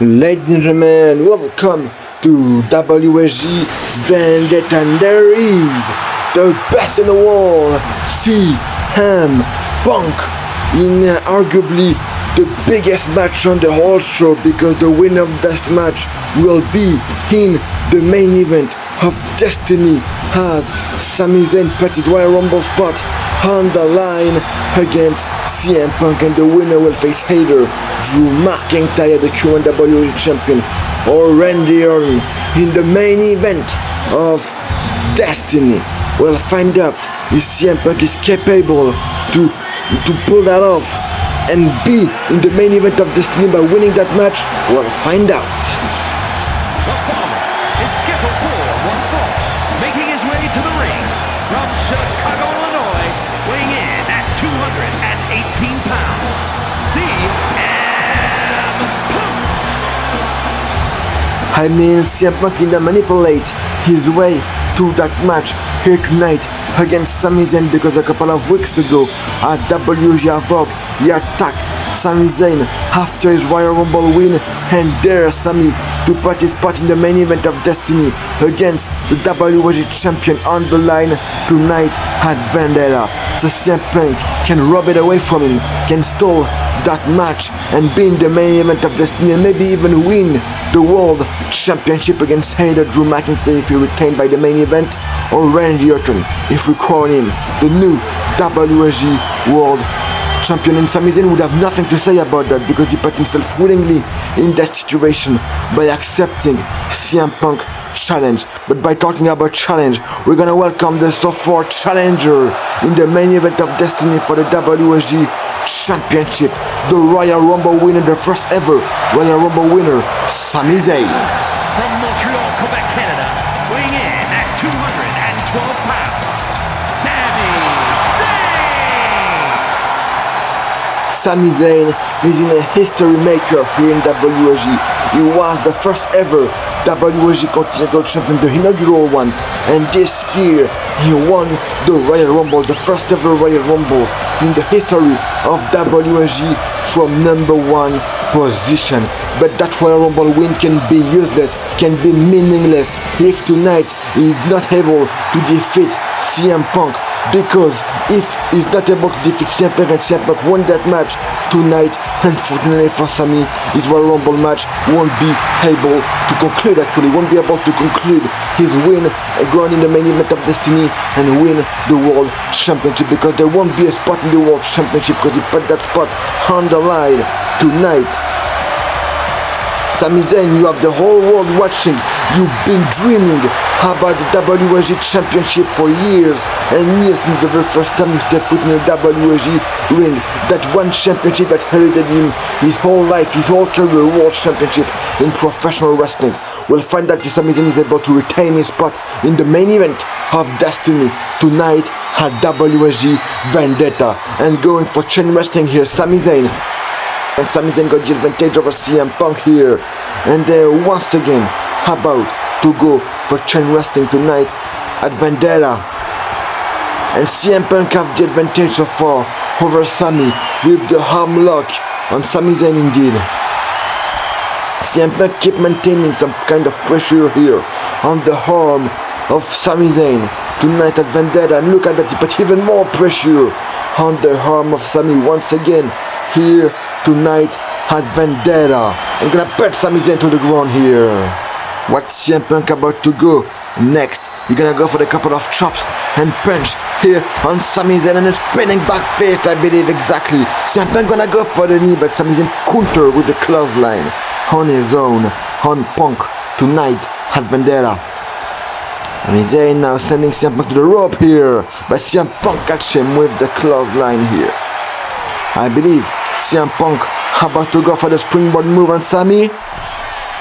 Ladies and gentlemen, welcome to WSG Vendetta, and there is the best in the world, CM Punk, in arguably the biggest match on the whole show, because the winner of that match will be in the main event of Destiny, as Sami Zayn put his Royal Rumble spot on the line against CM Punk, and the winner will face Drew McIntyre, the current WSG champion, or Randy Orton in the main event of Destiny. We'll find out if CM Punk is capable to pull that off and be in the main event of Destiny by winning that match. We'll find out. The following is scheduled for one fall, making his way to the ring from Chicago, Illinois, weighing in at 218 pounds, CM Punk. CM Punk can manipulate his way to that match here tonight against Sami Zayn, because a couple of weeks ago at WSG Vendetta he attacked Sami Zayn after his Royal Rumble win, and dared Sami to put his spot in the main event of Destiny against the WSG champion on the line tonight at Vendetta. So CM Punk can rob it away from him, can steal that match and be in the main event of Destiny, and maybe even win the World Championship against Drew McIntyre if he retained by the main event, or Randy Orton if we crown him the new WSG World Champion. And Sami Zayn would have nothing to say about that, because he put himself willingly in that situation by accepting CM Punk challenge. But by talking about challenge, we're gonna welcome the so-far challenger in the main event of Destiny for the WSG Championship, the Royal Rumble winner, the first ever Royal Rumble winner, Sami Zayn. From Montreal, Quebec, Canada, weighing in at 212 pounds, Sami Sami Zayn. Zayn is in a history maker here in WSG. He was the first ever WSG Continental Champion, the inaugural one, and this year he won the Royal Rumble, the first ever Royal Rumble in the history of WSG from number 1 position. But that Royal Rumble win can be useless, can be meaningless if tonight he is not able to defeat CM Punk, because if he's not able to defeat CM Punk and CM Punk won that match tonight, unfortunately for Sami, his Royal Rumble match won't be able to conclude, won't be able to conclude his win and go on in the main event of Destiny and win the World Championship, because there won't be a spot in the World Championship because he put that spot on the line tonight. Sami Zayn, you have the whole world watching. You've been dreaming about the WSG Championship for years and years, since the very first time you stepped foot in the WSG ring. That one championship that heralded him his whole life, his whole career, World Championship in professional wrestling. We'll find out if Sami Zayn is able to retain his spot in the main event of Destiny tonight at WSG Vendetta. And going for chain wrestling here, Sami Zayn. And Sami Zayn got the advantage over CM Punk here, and once again about to go for chain wrestling tonight at Vendetta. And CM Punk have the advantage so far over Sami with the arm lock on Sami Zayn indeed. CM Punk keep maintaining some kind of pressure here on the arm of Sami Zayn tonight at Vendetta, and look at that, he put even more pressure on the arm of Sami once again here tonight at Vendetta, and gonna put Sami Zayn to the ground here. What's CM Punk about to go next? He's gonna go for the couple of chops and punch here on Sami Zayn, and a spinning back fist, I believe, exactly. CM Punk gonna go for the knee, but Sami Zayn counter with the clothesline on his own on Punk tonight at Vendetta. Sami Zayn now sending CM Punk to the rope here, but CM Punk catch him with the clothesline here. I believe CM Punk about to go for the springboard move on Sami.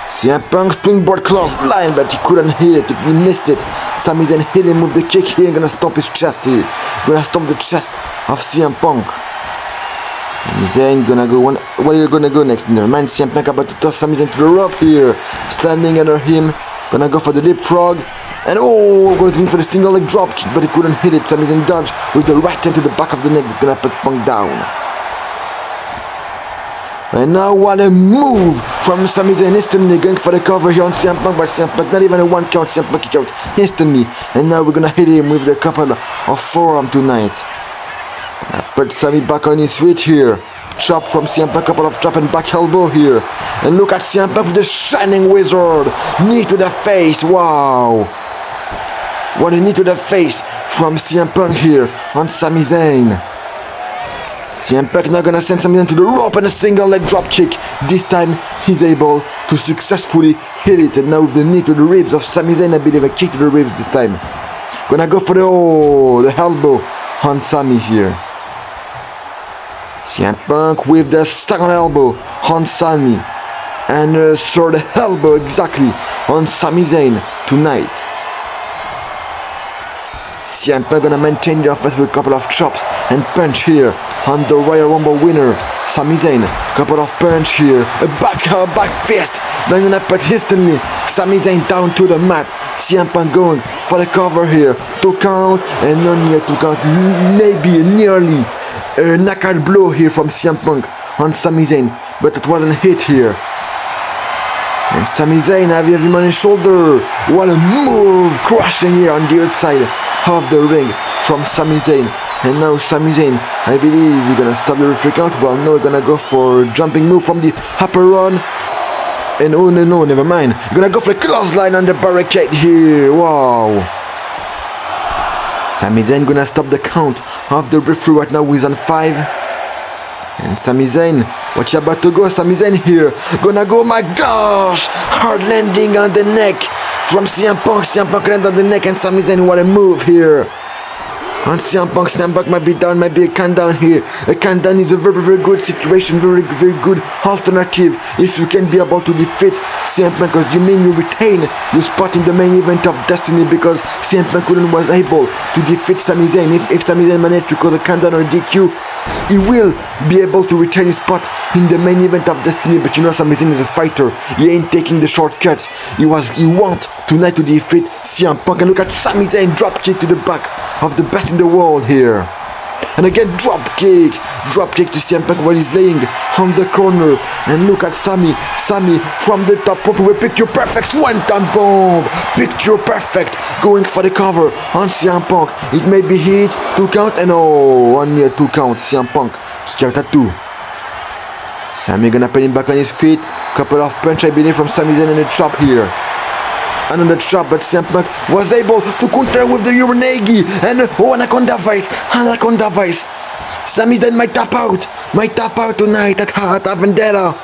CM Punk springboard clothesline, but he couldn't hit it, he missed it. Sami Zayn hit him with the kick here, gonna stomp his chest here. Gonna stomp the chest of CM Punk. Sami Zayn gonna go, where are you gonna go next? Never mind, CM Punk about to toss Sami Zayn to the rope here. Standing under him, gonna go for the leapfrog. And was going for the single leg drop kick, but he couldn't hit it. Sami Zayn dodged with the right hand to the back of the neck, that's gonna put Punk down. And now what a move from Sami Zayn instantly going for the cover here on CM Punk, but CM Punk not even a 1 count, CM Punk kick out instantly, and now we're gonna hit him with a couple of forearm tonight. Put Sami back on his feet here. Chop from CM Punk, couple of chop and back elbow here. And look at CM Punk with the shining wizard. Knee to the face, wow. What a knee to the face from CM Punk here on Sami Zayn. CM Punk now gonna send Sami Zayn to the rope and a single leg drop kick. This time he's able to successfully hit it. And now with the knee to the ribs of Sami Zayn, I believe a kick to the ribs this time. Gonna go for the elbow on Sami here. CM Punk with the second elbow on Sami. And a third elbow exactly on Sami Zayn tonight. CM Punk gonna maintain the offense with a couple of chops and punch here on the Royal Rumble winner, Sami Zayn. Couple of punch here, a back fist. Then gonna put instantly Sami Zayn down to the mat. CM Punk going for the cover here. 2 count and only a 2 count, maybe nearly a knockout blow here from CM Punk on Sami Zayn, but it wasn't hit here. And Sami Zayn have him on his shoulder. What a move, crushing here on the outside of the ring from Sami Zayn. And now Sami Zayn, I believe he's gonna stop the referee count. Well, no, he's gonna go for a jumping move from the upper run. And oh no, never mind. He's gonna go for a clothesline on the barricade here. Wow. Sami Zayn gonna stop the count of the referee right now. He's on 5. And Sami Zayn, what you about to go? Sami Zayn here, gonna go, my gosh! Hard landing on the neck from CM Punk. CM Punk land on the neck, and Sami Zayn, what a move here. On CM Punk might be down, might be a countdown here. A countdown is a very good situation, very good alternative if you can be able to defeat CM Punk, because you mean you retain your spot in the main event of Destiny, because CM Punk was able to defeat Sami Zayn. If Sami Zayn managed to cause a countdown or DQ, he will be able to retain his spot in the main event of Destiny. But you know, Sami Zayn is a fighter. He ain't taking the shortcuts. He want tonight to defeat CM Punk. And look at Sami Zayn, drop kick to the back of the best in the world here. And again, drop kick to CM Punk while he's laying on the corner. And look at Sami from the top rope with a picture perfect swanton bomb. Picture perfect, going for the cover on CM Punk. It may be hit, 2 count, and oh, only a 2 count. CM Punk kick out at 2. Sami gonna put him back on his feet. Couple of punch, I believe, from Sami Zayn, and a chop here. Another chop, but CM Punk was able to counter with the Uranagi and Anaconda Vice. Sami Zayn might tap out tonight at Vendetta.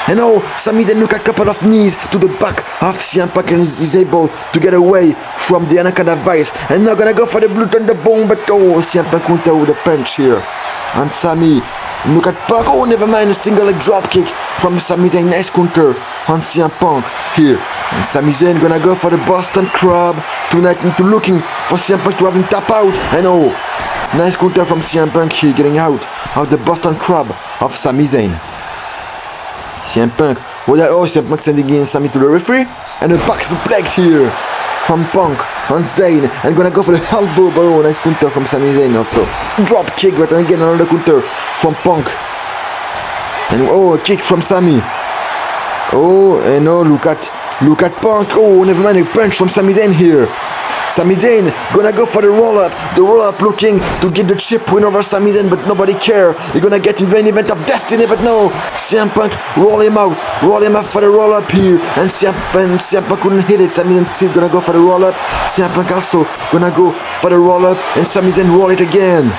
And oh, Sami Zayn look at couple of knees to the back of CM Punk, and is able to get away from the Anaconda Vice. And now gonna go for the blue thunder bomb, but oh, CM Punk counter with a punch here. And Sami, look at Punk, oh, never mind, a single leg drop kick from Sami Zayn. Nice counter on CM Punk here. And Sami Zayn gonna go for the Boston Crab tonight, into looking for CM Punk to have him tap out. And oh, nice counter from CM Punk here, getting out of the Boston Crab of Sami Zayn. CM Punk, CM Punk sending in Sami to the referee, and a back suplex here from Punk on Zayn, and gonna go for the elbow, but oh, nice counter from Sami Zayn also. Drop kick, but again another counter from Punk. And oh, a kick from Sami. Oh, and oh, look at Punk. Oh, never mind, a punch from Sami Zayn here. Sami Zayn gonna go for the roll-up. The roll-up looking to get the chip win over Sami Zayn, but nobody care. You're gonna get in the main event of Destiny, but no. CM Punk roll him out for the roll-up here. And CM Punk couldn't hit it. Sami Zayn still gonna go for the roll-up. CM Punk also gonna go for the roll-up, and Sami Zayn roll it again.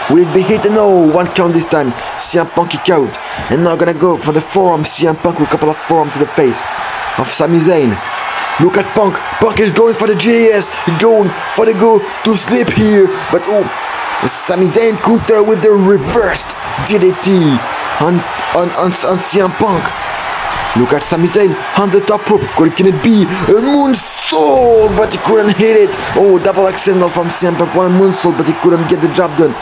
Will it be hit? No, 1 count this time. CM Punk kick out. And now gonna go for the forearm. CM Punk with a couple of forearms to the face of Sami Zayn. Look at Punk. Punk is going for the JS. Going for the go to sleep here. But oh, Sami Zayn counter with the reversed DDT on CM Punk. Look at Sami Zayn on the top rope. Can it be a moonsault? But he couldn't hit it. Oh, double accidental from CM Punk. One moonsault, but he couldn't get the job done.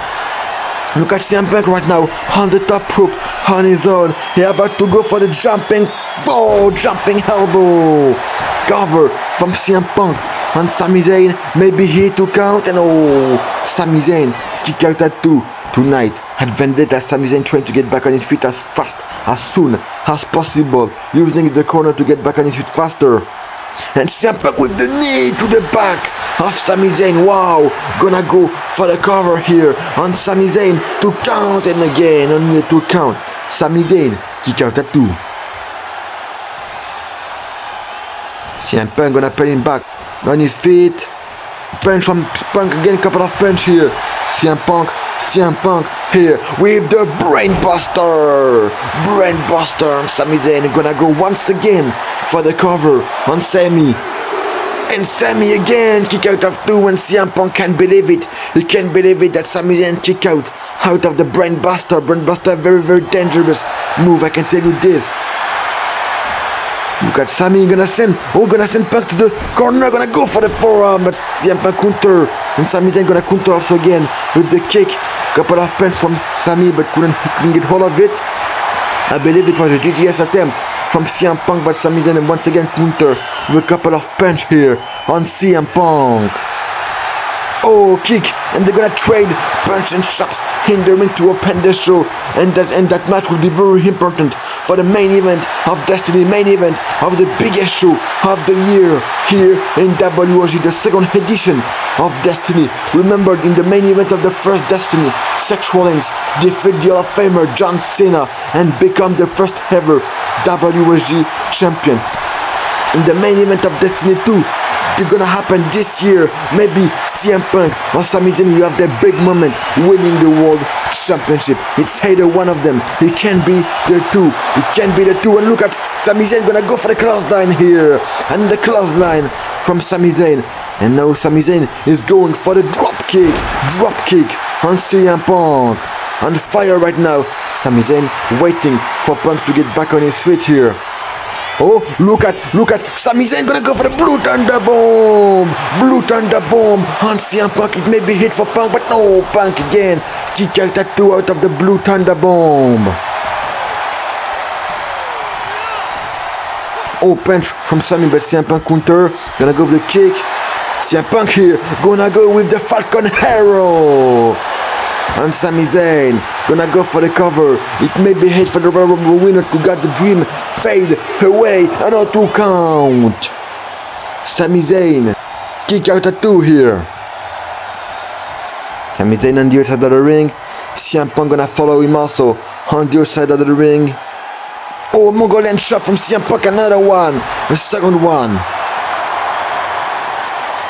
Look at CM Punk right now on the top rope on his own. He's about to go for the jumping elbow. Cover from CM Punk on Sami Zayn. Maybe he 2 count, and oh, Sami Zayn kick out at 2 tonight. at Vendetta. Sami Zayn trying to get back on his feet as fast, as soon as possible, using the corner to get back on his feet faster. And CM Punk with the knee to the back of Sami Zayn. Wow, gonna go for the cover here on Sami Zayn to count, and again only a 2 count. Sami Zayn kick out at 2. CM Punk gonna put him back on his feet. Punch from Punk again, couple of punch here. CM Punk here with the brainbuster. And Sami Zayn gonna go once again for the cover on Sami. And Sami again kick out of 2, and CM Punk can't believe it. He can't believe it that Sami Zayn kick out of the brainbuster. Brainbuster, very, very dangerous move, I can tell you this. Look at Sami gonna send Punk to the corner, gonna go for the forearm, but CM Punk counter, and Sami Zayn gonna counter also again with the kick. Couple of punch from Sami, but couldn't get hold of it. I believe it was a GGS attempt from CM Punk, but Sami Zayn once again counter with a couple of punch here on CM Punk. Oh, kick, and they're gonna trade punch and shots in the ring to open the show, and that match will be very important for the main event of Destiny, main event of the biggest show of the year here in WSG, the second edition of Destiny. Remember, in the main event of the first Destiny, Seth Rollins defeat the Hall of Famer John Cena and become the first ever WSG champion. In the main event of Destiny 2, it's gonna happen this year. Maybe CM Punk or Sami Zayn will have their big moment, winning the World Championship. It's either one of them. It can be the two. It can be the two. And look at Sami Zayn gonna go for the clothesline here, and the clothesline from Sami Zayn. And now Sami Zayn is going for the drop kick on CM Punk. On fire right now. Sami Zayn waiting for Punk to get back on his feet here. Oh, look at Sami Zayn gonna go for the Blue Thunder Bomb on CM Punk. It may be hit for Punk, but no, Punk again kick out at 2 out of the Blue Thunder Bomb. Oh, punch from Sami, but CM Punk counter, gonna go with the kick. CM Punk here gonna go with the Falcon Arrow on Sami Zayn, gonna go for the cover. It may be hit for the Royal Rumble winner to get the dream fade away, and a 2 count. Sami Zayn kick out at 2 here. Sami Zayn on the other side of the ring. CM Punk gonna follow him also on the other side of the ring. Oh, Mongolian shot from CM Punk, another one, a second one.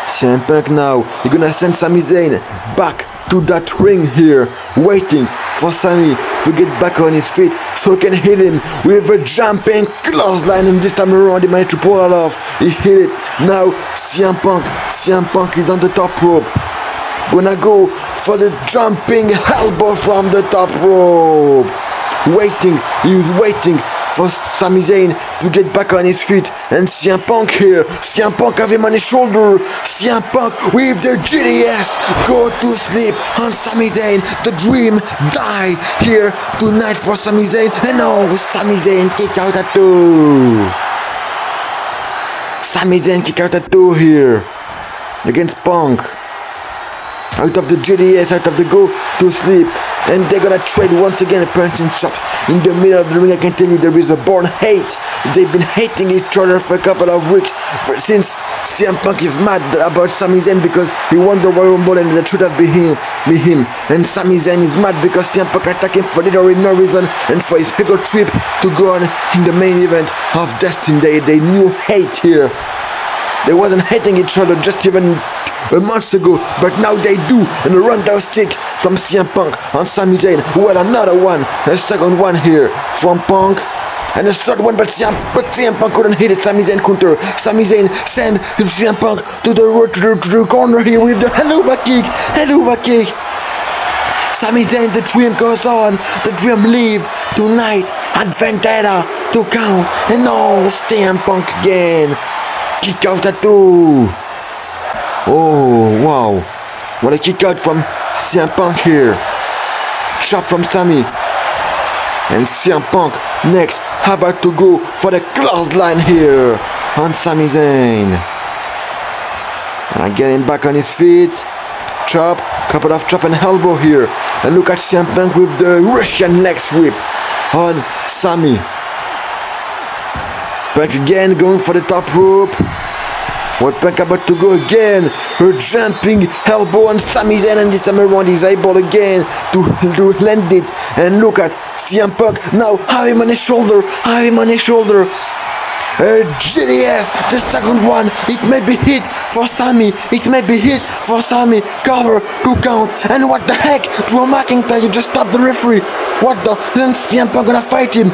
CM Punk now, he's gonna send Sami Zayn back to that ring here, waiting for Sami to get back on his feet so he can hit him with a jumping clothesline, and this time around he managed to pull it off. He hit it. Now CM Punk is on the top rope, gonna go for the jumping elbow from the top rope. He's waiting for Sami Zayn to get back on his feet, and CM Punk here. CM Punk have him on his shoulder. CM Punk with the GDS go to sleep on Sami Zayn. The dream die here tonight for Sami Zayn, and now Sami Zayn kick out at 2. Sami Zayn kick out at 2 here against Punk. Out of the GDS, out of the go to sleep. And they're gonna trade once again a punch and chops in the middle of the ring. I can tell you there is a born hate. They've been hating each other for a couple of weeks since CM Punk is mad about Sami Zayn because he won the Royal Rumble and that should have been him. And Sami Zayn is mad because CM Punk attacked him for literally no reason and for his ego trip to go on in the main event of Destiny. They knew hate here. They wasn't hating each other just even a month ago, but now they do. And a rundown stick from CM Punk on Sami Zayn. Well, another one, a second one here from Punk, and a third one, but CM Punk couldn't hit it. Sami Zayn counter. Sami Zayn send CM Punk to the corner here with the Helluva kick. Sami Zayn, the dream goes on. The dream live tonight at Vendetta to count. And now CM Punk again. Kick out at 2. Oh, wow. What a kick out from CM Punk here. Chop from Sami. And CM Punk next about to go for the clothesline here on Sami Zayn. And again him back on his feet. Chop. Couple of chop and elbow here. And look at CM Punk with the Russian leg sweep on Sami. Punk again going for the top rope. What Punk about to go again? A jumping elbow on Sami Zayn, and this time around he's able again to land it. And look at CM Punk now have him on his shoulder. GDS, the second one, it may be hit for Sami, cover, 2 count, and what the heck, Drew McIntyre just stopped the referee, what the, then CM Punk gonna fight him,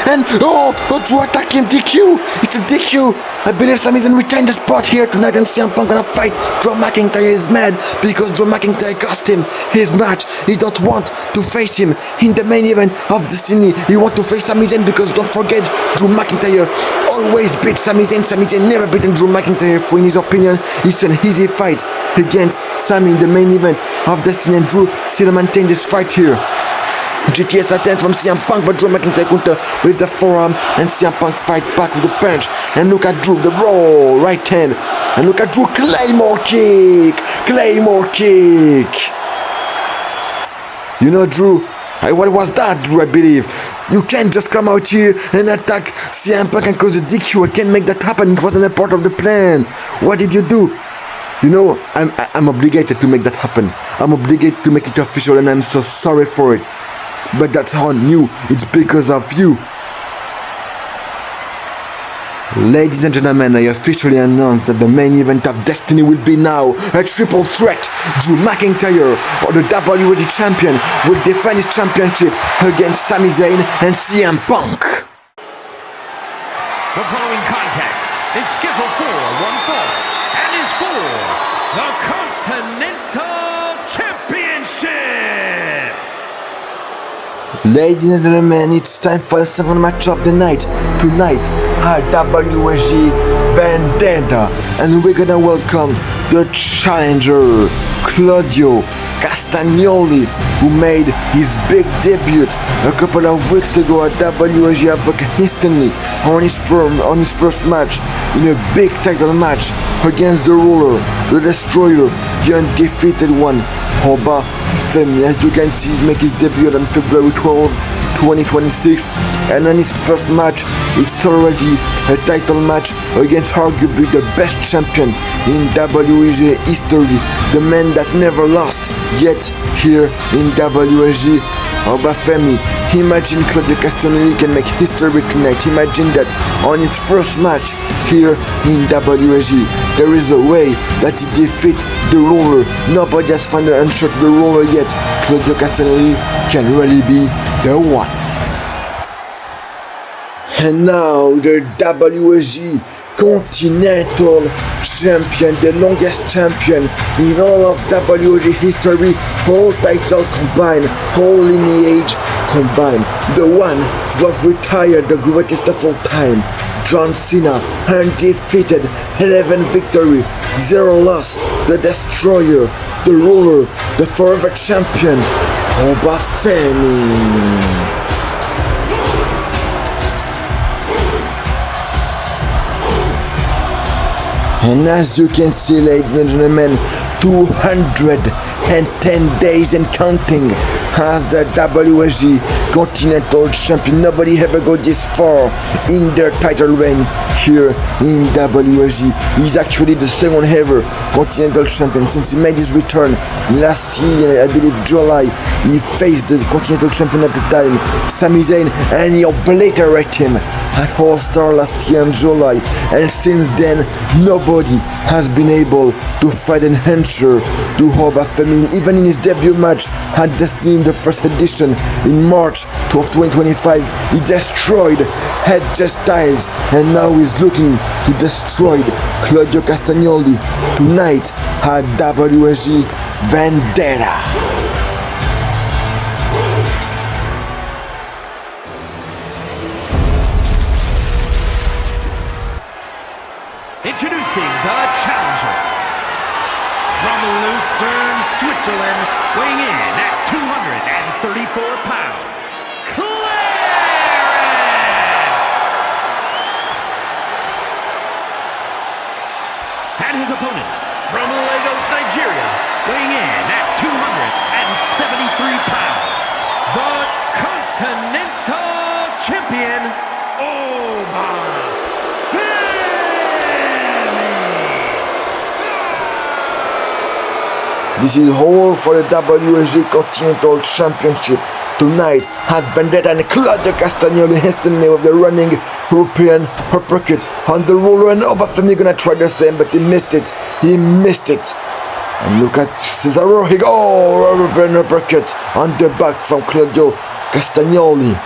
and Drew attack him, DQ, it's a DQ. I believe Sami Zayn retained the spot here tonight, and CM Punk gonna fight. Drew McIntyre is mad because Drew McIntyre cost him his match. He don't want to face him in the main event of Destiny. He want to face Sami Zayn because don't forget, Drew McIntyre always beats Sami Zayn. Sami Zayn never beaten Drew McIntyre, for in his opinion, it's an easy fight against Sami in the main event of Destiny, and Drew still maintain this fight here. GTS attempt from CM Punk, but Drew McIntyre counter with the forearm, and CM Punk fight back with the punch. And look at Drew, the roll, right hand. And look at Drew, Claymore kick. You know, Drew, what was that, Drew, I believe? You can't just come out here and attack CM Punk and cause a DQ. I can't make that happen. It wasn't a part of the plan. What did you do? You know, I'm obligated to make that happen. I'm obligated to make it official, and I'm so sorry for it. But that's on you. It's because of you. Ladies and gentlemen, I officially announce that the main event of Destiny will be now a triple threat. Drew McIntyre, or the WSG Champion, will defend his championship against Sami Zayn and CM Punk. The following contest is scheduled for one fall and is for the Continental Championship. Ladies and gentlemen, it's time for the second match of the night. Tonight, our WSG Vendetta, and we're gonna welcome the challenger, Claudio Castagnoli, who made his big debut a couple of weeks ago at WSG instantly on his first match in a big title match against the Ruler, the Destroyer, the undefeated one, Oba Femi. As you can see, he's making his debut on February 12, 2026, and on his first match, it's already a title match against arguably the best champion in WSG history, the man that never lost yet here in WSG, Oba Femi. Imagine Claudio Castagnoli can make history tonight. Imagine that on his first match here in WSG, there is a way that he defeat the Ruler. Nobody has found an answer to the Ruler yet. Claudio Castagnoli can really be the one. And now the WSG Continental Champion, the longest champion in all of WSG history, whole title combined, whole lineage combined, the one to have retired the greatest of all time, John Cena, undefeated, 11 victory, 0 loss, the Destroyer, the Ruler, the forever champion, Oba Femi. And as you can see, ladies and gentlemen, 210 days and counting as the WSG Continental Champion. Nobody ever got this far in their title reign here in WSG. He's actually the second ever Continental Champion since he made his return last year, I believe July. He faced the Continental Champion at the time, Sami Zayn, and he obliterated him at All-Star last year in July. And since then, nobody has been able to fight an answer to Oba Femi. Even in his debut match at Destiny in the first edition in March of 2025, he destroyed AJ Styles, and now he's looking to destroy Claudio Castagnoli tonight at WSG Vendetta. Introducing the challenger from Lucerne, Switzerland, weighing in at 234 pounds, Clarence! And his opponent from Lagos, Nigeria, weighing This is all for the WSG Continental Championship. Tonight, had Vendetta and Claudio Castagnoli instantly with the running European uppercut on the roller, and Oba Femi gonna try the same, but he missed it. He missed it. And look at Cesaro, he go European uppercut on the back from Claudio Castagnoli.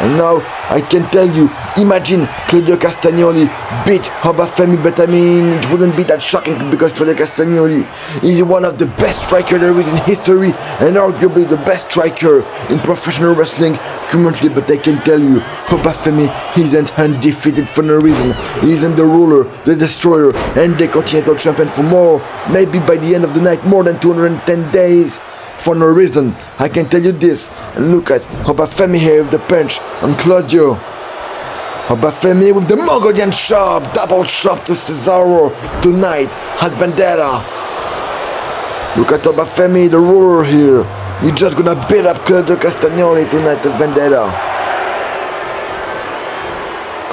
And now I can tell you, imagine Claudio Castagnoli beat Oba Femi, but I mean it wouldn't be that shocking because Claudio Castagnoli is one of the best strikers there is in history and arguably the best striker in professional wrestling currently. But I can tell you, Oba Femi isn't undefeated for no reason. He isn't the ruler, the destroyer, and the Continental Champion for more, maybe by the end of the night, more than 210 days. For no reason, I can tell you this. And look at Oba Femi here with the punch on Claudio. Oba Femi with the Mongolian chop, double chop to Cesaro tonight at Vendetta. Look at Oba Femi, the ruler here. He's just gonna beat up Claudio Castagnoli tonight at Vendetta.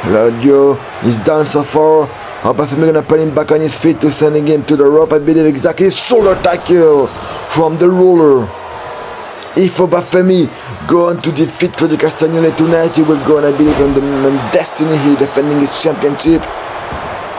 Claudio is down so far. Oba Femi gonna put him back on his feet to sending him to the rope. I believe exactly his shoulder tackle from the ruler. If Oba Femi go on to defeat Claudio Castagnoli tonight, he will go on, I believe, on Destiny here, defending his championship.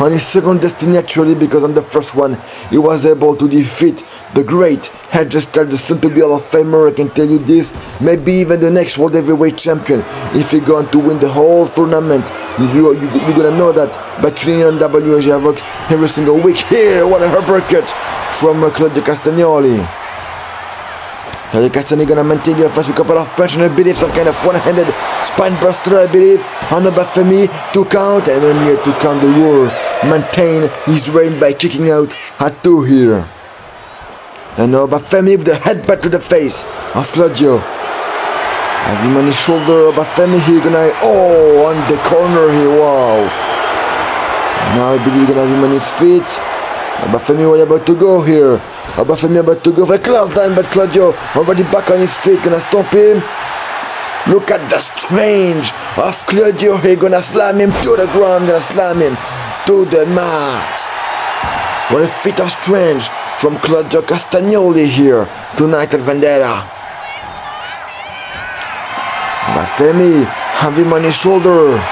On his second Destiny actually, because on the first one he was able to defeat the great Edge Styles, the soon to be Hall of Famer. I can tell you this, maybe even the next World Heavyweight Champion. If he going to win the whole tournament, you're gonna know that by tuning on WSG Havoc every single week. Here, what a uppercut from Claudio Castagnoli. Claudio Castagnoli gonna maintain the offense with a couple of punches, and I believe some kind of one-handed spine buster, I believe, on Oba Femi to count, and then yet to count the ruler. Maintain his reign by kicking out at 2 here. And Oba Femi with the headbutt to the face of Claudio. Have him on his shoulder. Oba Femi here gonna, on the corner here, wow. Now I believe gonna have him on his feet. Oba Femi was about to go here. Oba Femi about to go for a close line, but Claudio already back on his feet, gonna stomp him. Look at the strange of Claudio here, gonna slam him to the ground, gonna slam him to the mat. What a feat of strange from Claudio Castagnoli here tonight at Vendetta. Oba Femi have him on his shoulder.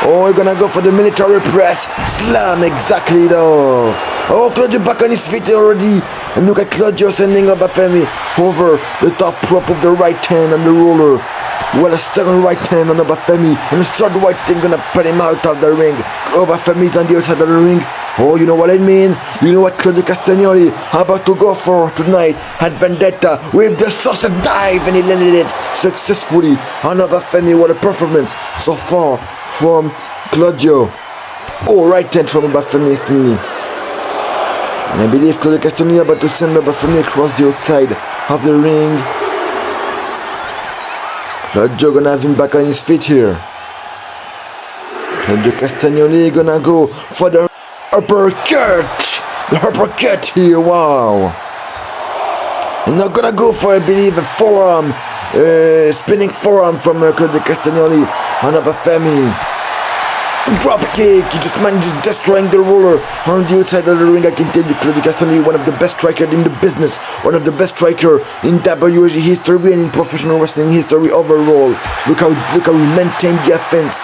We're gonna go for the military press. Slam exactly though. Claudio back on his feet already. And look at Claudio sending Oba Femi over the top rope of the right hand on the roller. Well, a second right hand on Oba Femi. And a third right hand gonna put him out of the ring. Oba Femi is on the outside of the ring. You know what I mean? You know what Claudio Castagnoli about to go for tonight at Vendetta with the sausage dive, and he landed it successfully on Oba Femi. What a performance so far from Claudio. Right hand from Oba Femi instantly. And I believe Claudio Castagnoli about to send Oba Femi across the outside of the ring. Claudio gonna have him back on his feet here. Claudio Castagnoli gonna go for the uppercut! The uppercut here, wow! And now gonna go for, I believe, a forearm, spinning forearm from Claudio Castagnoli on Oba Femi. Drop kick, he just manages destroying the ruler on the outside of the ring. I can tell you, Claudio Castagnoli, one of the best strikers in the business, one of the best strikers in WSG history and in professional wrestling history overall. Look how he maintained the offense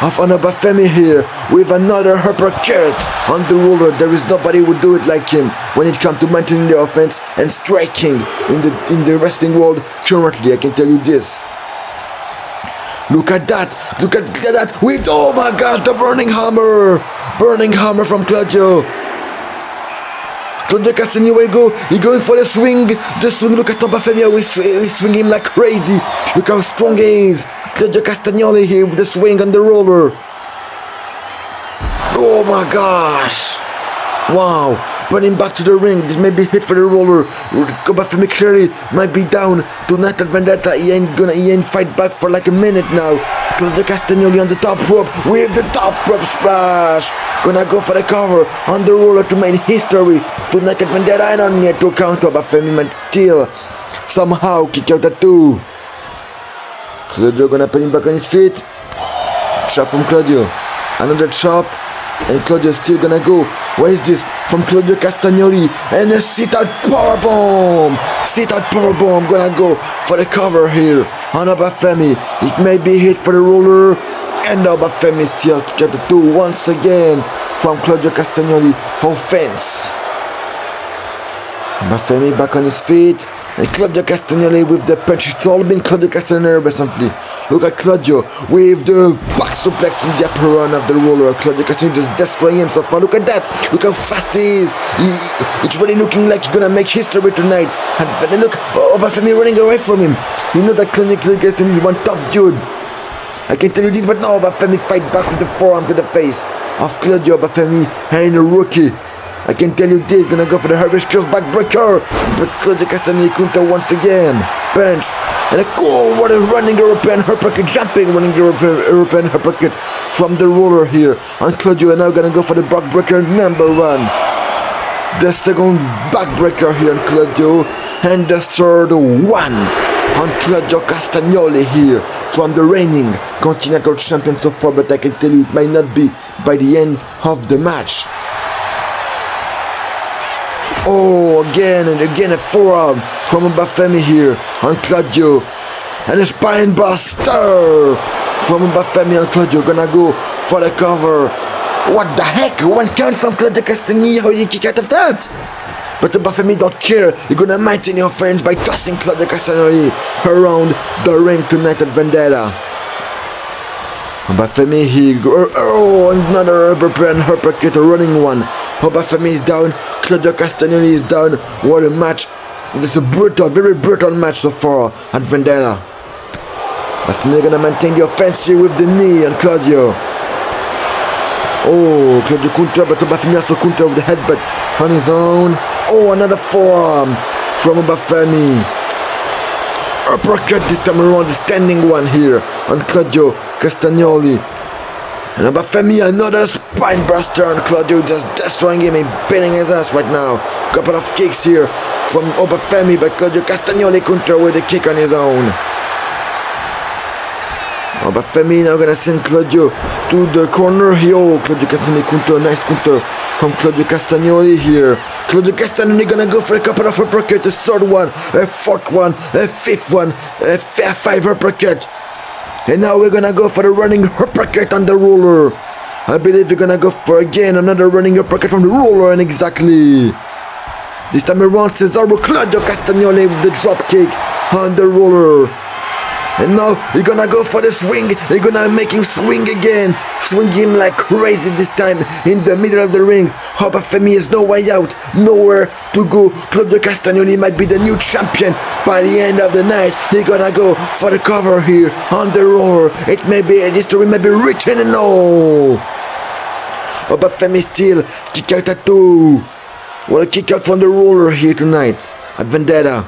of Oba Femi here with another uppercut on the roller. There is nobody who would do it like him when it comes to maintaining the offense and striking in the wrestling world currently. I can tell you this. Look at that with, oh my gosh, the burning hammer from Claudio. Claudio Castagnoli he going for the swing. Look at Oba Femi, he's swinging like crazy. Look how strong he is. Claudio Castagnoli here with the swing on the roller. Oh my gosh. Wow, putting back to the ring. This may be hit for the roller. Oba Femi clearly might be down tonight at Vendetta. He ain't fight back for like a minute now. Claudio Castagnoli on the top rope with the top rope splash. Gonna go for the cover on the roller to make history tonight at Vendetta, and on yet to count. Oba Femi might still somehow kick out at 2. Claudio gonna put him back on his feet. Chop from Claudio. Another chop. And Claudio still gonna go What is this? From Claudio Castagnoli, and a sit-out powerbomb! Sit-out powerbomb, gonna go for the cover here on Oba Femi. It may be hit for the roller, and Oba Femi still get the 2 once again from Claudio Castagnoli. Offense. Oba Femi back on his feet. And Claudio Castagnoli with the punch. It's all been Claudio Castagnoli recently. Look at Claudio with the back suplex in the upper run of the roller. Claudio Castagnoli just destroying him so far. Look at that. Look how fast he is. It's really looking like he's gonna make history tonight. And look, Oba Femi running away from him. You know that Claudio Castagnoli is one tough dude. I can tell you this, but now Oba Femi fight back with the forearm to the face of Claudio. Oba Femi and a rookie. I can tell you this, gonna go for the Herbert Skills backbreaker, but Claudio Castagnoli counter once again. Bench, and a cool, what a running European uppercut, jumping running European uppercut from the roller here. And Claudio are now gonna go for the backbreaker number 1. The second backbreaker here on Claudio, and the third one on Claudio Castagnoli here from the reigning Continental Champion so far, but I can tell you it might not be by the end of the match. Oh, again and again a forearm from Oba Femi here on Claudio. And a spine buster from Oba Femi on Claudio. Gonna go for the cover. What the heck? 1 count from Claudio Castagnoli. How did you kick out of that? But Oba Femi don't care. You're gonna maintain your friends by tossing Claudio Castagnoli around the ring tonight at Vendetta. Oba Femi here, another uppercut, a running one. Oba Femi is down, Claudio Castagnoli is down. What a match. It's a brutal, very brutal match so far at Vendetta. Oba Femi gonna maintain the offensive with the knee on Claudio. Oh, Claudio counter, but Oba Femi also counter with the headbutt on his own. Oh, another forearm from Oba Femi. Uppercut this time around, the standing one here on Claudio Castagnoli. And Oba Femi, another spine buster on Claudio, just destroying him and beating his ass right now. Couple of kicks here from Oba Femi, but Claudio Castagnoli counter with a kick on his own. Oba Femi now gonna send Claudio to the corner here. Oh, Claudio Castagnoli counter, nice counter from Claudio Castagnoli here. Claudio Castagnoli gonna go for a couple of uppercuts, a 3rd one, a 4th one, a 5th one, a 5 uppercut. And now we're gonna go for the running uppercut on the roller. I believe we're gonna go for again another running uppercut from the roller, and exactly. This time around, Cesaro Claudio Castagnoli with the drop kick on the roller. And now you're gonna go for the swing. You're gonna make him swing again. Swing him like crazy this time in the middle of the ring. Oba Femi has no way out, nowhere to go. Claudio Castagnoli might be the new champion by the end of the night. He's gonna go for the cover here on the roller. It may be, history may be written, and no. Oba Femi still kick out at 2. What a kick out from the roller here tonight at Vendetta.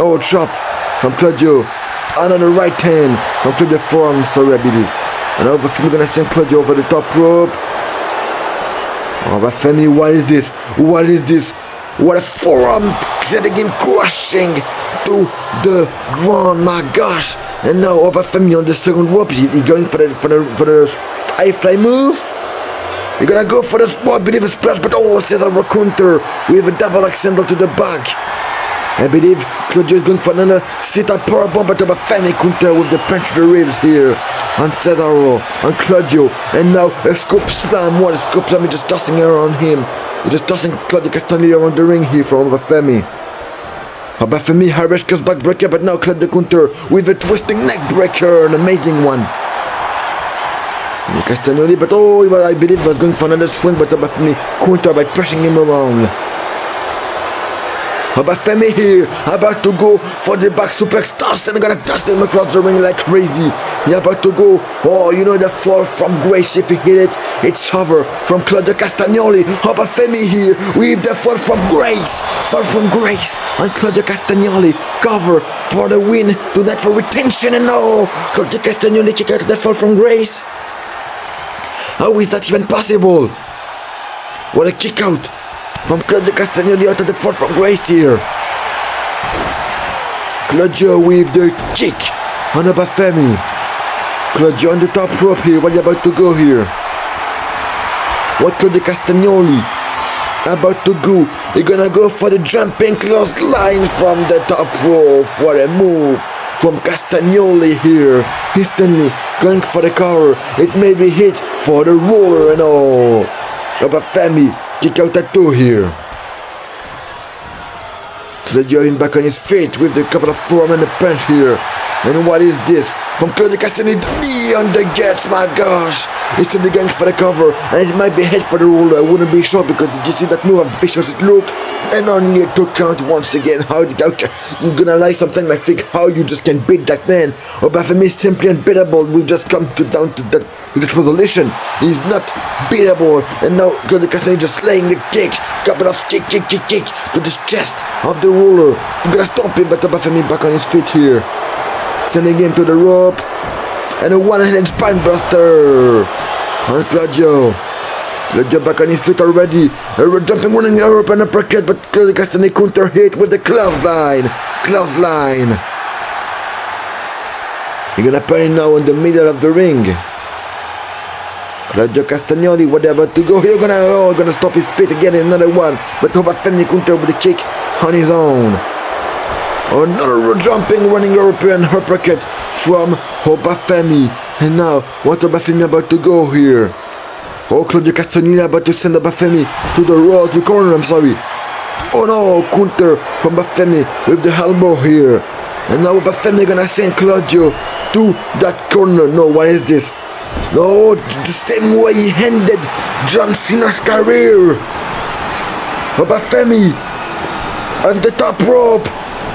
Oh, chop from Claudio. Another right hand from Claudio forearm, sorry, I believe. And Oba Femi gonna send Claudio over the top rope. Oba Femi, what is this? What is this? What a forearm, setting him crushing to the ground, my gosh. And now Oba Femi on the second rope. He's going for the high fly move. You're gonna go for the spot, I believe a splash, but oh, Cesaro counter with a double axe handle to the back. I believe Claudio is going for another sit-out powerbomb, but Oba Femi counter with the punch to the ribs here on Cesaro, on Claudio. And now a scoop slam. What a scoop slam, just tossing around him. He's just tossing Claudio Castagnoli around the ring here from Oba Femi. Oba Femi, Irish curse backbreaker, but now Claudio counter with a twisting neck breaker, an amazing one. Castagnoli, but oh, I believe he was going for another swing, but Oba Femi counter by pushing him around. Oba Femi here, about to go for the back suplex, toss and gonna toss him across the ring like crazy. He about to go, oh, you know the fall from grace, if he hit it, it's over from Claudio Castagnoli. Oba Femi here, with the fall from grace on Claudio Castagnoli, cover for the win, tonight for retention, and no, Claudio Castagnoli kick out the fall from grace. How is that even possible? What a kick out from Claudio Castagnoli out of the fall from grace here. Claudio with the kick on Oba Femi. Claudio on the top rope here. What are you about to go here? What Claudio Castagnoli about to go. He's gonna go for the jumping clothesline from the top rope. What a move from Castagnoli here. Instantly going for the cover. It may be hit for the roller and all. Oba Femi kick out at 2 here. Claudio in back on his feet with the couple of forearm and a punch here. And what is this? From Claudio Castagnoli, knee on the gets, my gosh! He's still going for the cover, and it might be head for the roller. I wouldn't be sure because did you see that move? How vicious it look? And only a 2 count once again. How you're gonna lie sometimes, I think how you just can beat that man. Oba Femi is simply unbeatable. We just come down to that resolution. He's not beatable. And now Claudio Castagnoli just slaying the kick. Couple of kick to the chest of the roller. He's gonna stomp him, but Oba Femi back on his feet here. Sending him to the rope. And a one-handed spine buster on Claudio. Claudio back on his feet already. Jumping, running up and uppercut, but Claudio Castagnoli counter hit with the clothesline. You're gonna put him now in the middle of the ring. Claudio Castagnoli, what they're about to go. He's gonna stop his feet again. Another one, but Oba Femi counter with a kick on his own. Another jumping, running European uppercut from Oba Femi. And now, what Oba Femi about to go here? Oh, Claudio Castagnoli about to send Oba Femi to the corner, I'm sorry. Oh no, counter from Oba Femi with the elbow here. And now Oba Femi gonna send Claudio to that corner. No, what is this? No, the same way he ended John Cena's career. Oba Femi on the top rope.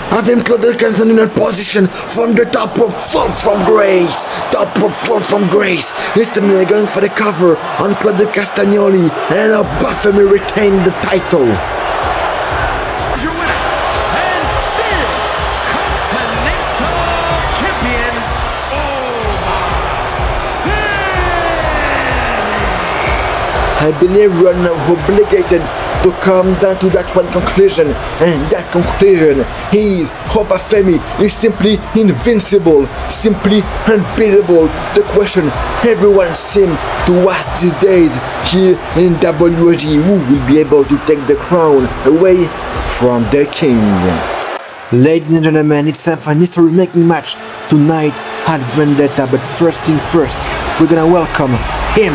Having Claudio Castagnoli in position from the top rope, fall from grace. Top rope, fall from grace. Instantly going for the cover on Claudio Castagnoli, and Oba Femi retained the title. Your winner, and still Continental Champion, Oba Femi. I believe we are now obligated to come down to that one conclusion, and that conclusion is Oba Femi is simply invincible, simply unbeatable. The question everyone seems to ask these days here in WSG, who will be able to take the crown away from the king? Ladies and gentlemen, it's time for an history-making match tonight at Vendetta, but first thing first, we're gonna welcome him.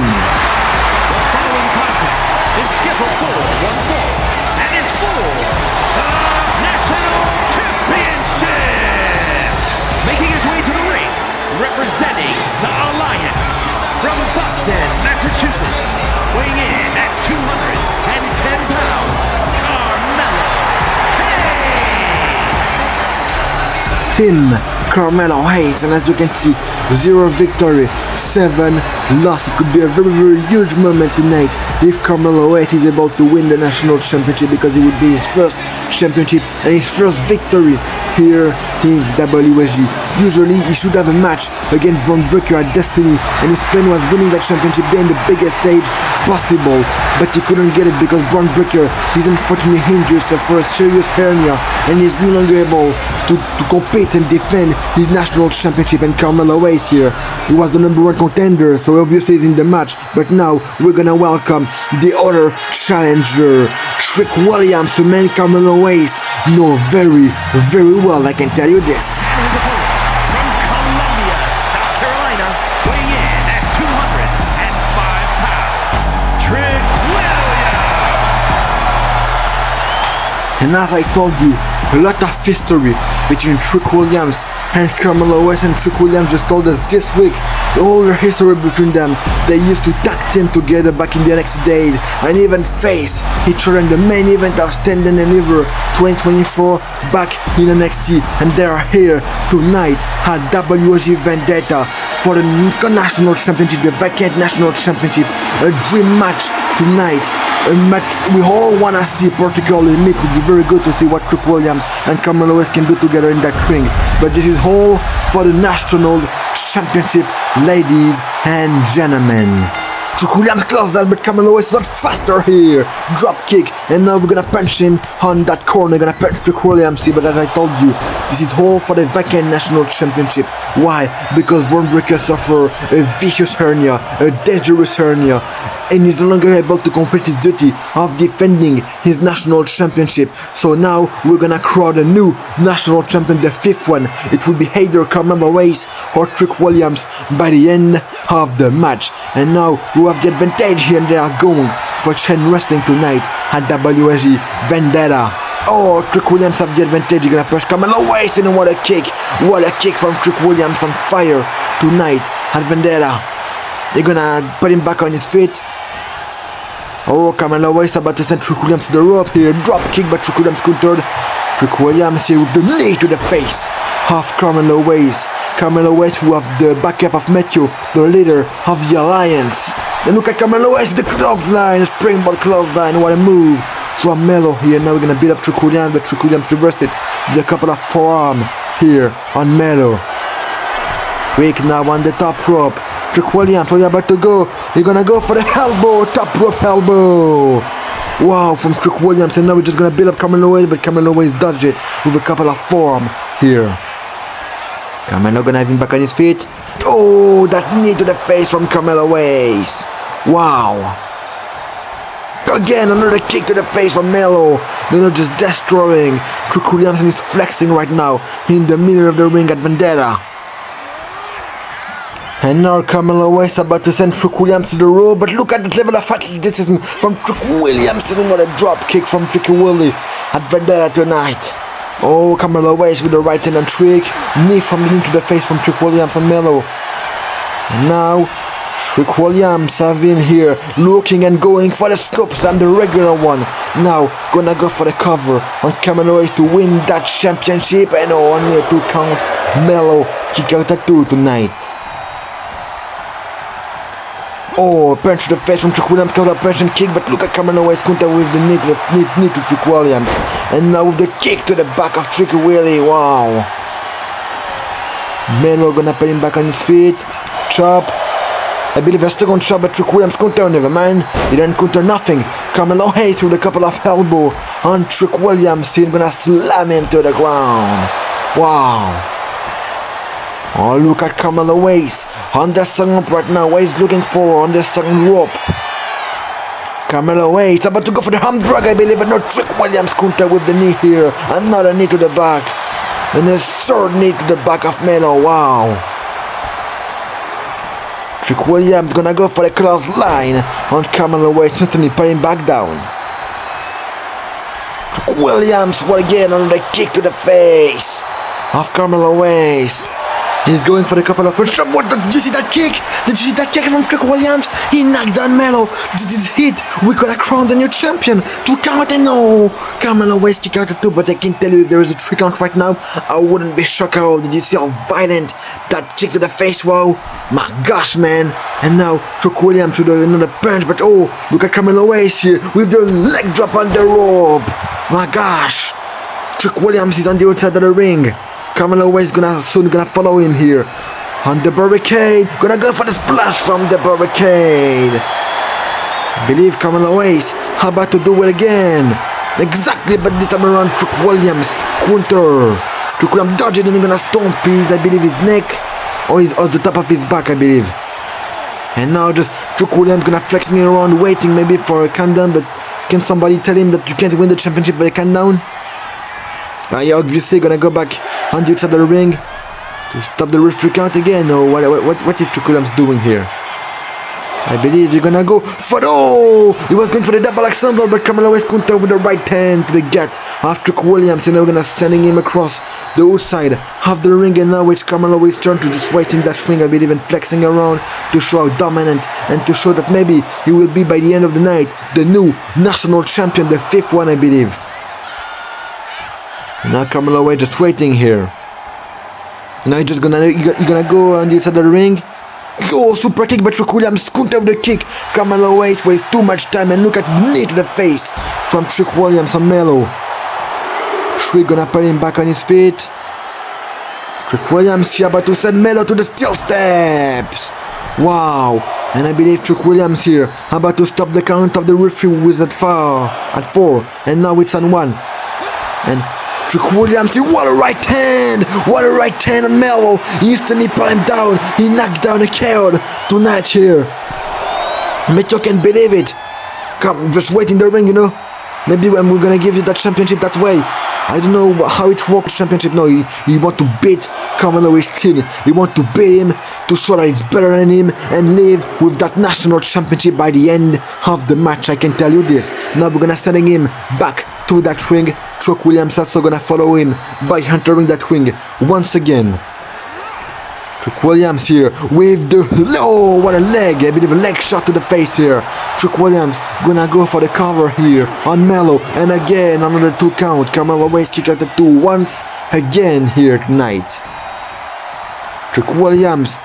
Representing the Alliance from Boston, Massachusetts, weighing in at 210 pounds, Carmelo Hayes. Him, Carmelo Hayes, and as you can see, 0 victory, 7 loss. It could be a very, very huge moment tonight if Carmelo Hayes is able to win the national championship, because it would be his first championship and his first victory here in WSG. Usually he should have a match against Braun Breaker at Destiny, and his plan was winning that championship there in the biggest stage possible, but he couldn't get it because Braun Breaker is unfortunately injured, for a serious hernia, and he's no longer able to compete and defend his national championship. And Carmelo Hayes here, he was the #1 contender, so obviously he's in the match. But now we're gonna welcome the other challenger, Trick Williams, a man Carmelo Hayes know very, very well, I can tell you this. From Columbia, South Carolina, weighing in at 205 pounds, Trick Williams. And as I told you, a lot of history between Trick Williams and Carmelo Hayes, and Trick Williams just told us this week all the history between them. They used to tag team together back in the NXT days and even face each other in the main event of Stand and Deliver 2024 back in NXT, and they are here tonight at WSG Vendetta for the national championship, the vacant national championship. A dream match tonight. A match we all want to see, particularly me. It would be very good to see what Trick Williams and Carmelo Hayes can do together in that ring. But this is all for the national championship, ladies and gentlemen. Trick Williams close that, but Carmelo Hayes is not faster here. Drop kick, and now we're gonna punch him on that corner. Gonna punch Trick Williams here, but as I told you, this is all for the vacant national championship. Why? Because Braun Breaker suffered a vicious hernia, a dangerous hernia, and he's no longer able to complete his duty of defending his national championship. So now we're gonna crown a new national champion, the 5th one. It will be either Carmelo Hayes or Trick Williams by the end of the match. And now we have the advantage here, and they are going for chain wrestling tonight at WSG Vendetta. Oh, Trick Williams have the advantage. He's gonna push Carmelo Hayes, and what a kick! What a kick from Trick Williams, on fire tonight at Vendetta. They're gonna put him back on his feet. Oh, Carmelo Hayes about to send Trick Williams to the rope here. Drop kick, but Trick Williams countered. Trick Williams here with the knee to the face of Carmelo Hayes. Carmelo Hayes, who have the backup of Matthew, the leader of the alliance. And look at Carmelo Hayes, the clothesline, springboard clothesline. What a move from Melo here. Now we're gonna beat up Trick Williams, but Trick Williams reverse it with a couple of forearm here on Melo. Trick now on the top rope. Trick Williams, what are you about to go? You're gonna go for the elbow, top rope elbow. Wow, from Trick Williams, and now we're just gonna build up Carmelo Hayes, but Carmelo Hayes dodged it with a couple of forearm here. Carmelo gonna have him back on his feet. Oh, that knee to the face from Carmelo Hayes. Wow. Again, another kick to the face from Melo. Melo just destroying Trick Williams, and he's flexing right now in the middle of the ring at Vendetta. And now Carmelo Hayes about to send Trick Williams to the rope, but look at the level of athleticism from Trick Williams, and what a drop kick from Tricky Willie at Vendetta tonight. Oh, Carmelo Hayes with the right hand on Trick, knee from the knee to the face from Trick Williams and Melo. And now Trick Williams have him here looking and going for the scoop slam, the regular one. Now gonna go for the cover on Carmelo Hayes to win that championship, and only a 2 count. Melo kick out at 2 tonight. Oh, punch to the face from Trick Williams, counter punch and kick, but look at Carmelo Hayes counter with the knee to Trick Williams. And now with the kick to the back of Tricky Willie, wow. Melo gonna put him back on his feet, chop. I believe a second chop, but Trick Williams counter, never mind. He didn't counter nothing. Carmelo Hayes with a couple of elbow on Trick Williams, he's gonna slam him to the ground. Wow. Oh, look at Carmelo Hayes on the second right now. What he's looking for on the second rope. Carmelo Hayes about to go for the arm drag, I believe, but no. Trick Williams counter with the knee here. Another knee to the back. And a third knee to the back of Melo. Wow. Trick Williams gonna go for the clothesline on Carmelo Hayes, certainly putting back down. Trick Williams, what again, on the kick to the face of Carmelo Hayes. He's going for a couple of push-ups. What? Did you see that kick? Did you see that kick from Trick Williams? He knocked down Melo. This is hit. We could have crowned the new champion. 2 count, and no. Carmelo Hayes kick out at 2, but I can tell you if there is a 3 count right now, I wouldn't be shocked at all. Did you see how violent that kick to the face? Wow. My gosh, man. And now Trick Williams with another punch, but oh, look at Carmelo Hayes here with the leg drop on the rope. My gosh. Trick Williams is on the outside of the ring. Carmelo Hayes soon gonna follow him here on the barricade. Gonna go for the splash from the barricade. I believe Carmelo Hayes about to do it again. Exactly, but this time around Trick Williams counter. Trick Williams dodging, and he's gonna stomp his, I believe, his neck or his the top of his back, I believe. And now just Trick Williams gonna flexing around, waiting maybe for a countdown, but can somebody tell him that you can't win the championship by a countdown? You're obviously gonna go back on the outside of the ring to stop the ref 3 count again. Or what is Trick Williams doing here? I believe you're gonna go for he was going for the double Alexander, but Carmelo Hayes counter with the right hand to the gut of Trick Williams, and now we're gonna sending him across the outside of the ring, and now it's Carmelo Hayes' turn to just wait in that ring, I believe, and flexing around to show how dominant and to show that maybe he will be by the end of the night the new national champion, the 5th one, I believe. Now Carmelo Hayes just waiting here. Now he's gonna go on the outside of the ring. Oh, super kick, but Trick Williams counter with the kick. Carmelo Hayes wastes too much time, and look at the knee to the face from Trick Williams on Melo. Trick gonna put him back on his feet. Trick Williams here about to send Melo to the steel steps. Wow, And I believe Trick Williams here about to stop the count of the referee who is at 4. And now it's on 1. And Trick Williams, what a right hand! What a right hand on Melo! He instantly put him down. He knocked down a KO tonight here. Mecho can't believe it. Come, just wait in the ring, you know. Maybe when we're gonna give you that championship that way. I don't know how it works, championship. No, he want to beat Carmelo Hayes still. He want to beat him to show that it's better than him and live with that national championship by the end of the match. I can tell you this. Now we're gonna sending him back to that ring. Trick Williams also gonna follow him by entering that ring once again. Trick Williams here with the, oh, what a leg, a bit of a leg shot to the face here. Trick Williams gonna go for the cover here on Melo, and again another 2 count. Carmelo Hayes kick out the 2 once again here tonight. Trick Williams,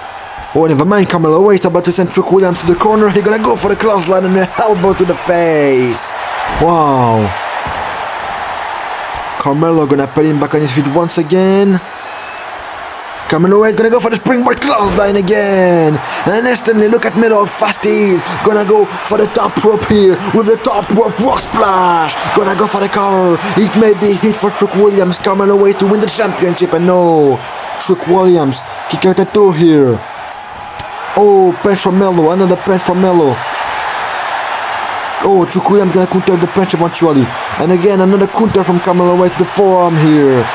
oh, never mind, Carmelo Hayes about to send Trick Williams to the corner. He gonna go for the clothesline and an elbow to the face. Wow. Carmelo gonna put him back on his feet once again. Carmelo Hayes gonna go for the springboard clothesline again. And instantly look at Melo, how fast he is. Gonna go for the top rope here with the top rope rock splash. Gonna go for the cover. It may be hit for Trick Williams. Carmelo Hayes to win the championship, and no. Trick Williams kick out the 2 here. Oh, punch from Melo. Another punch from Melo. Oh, Trick Williams gonna counter the punch eventually. And again another counter from Carmelo Hayes to the forearm here.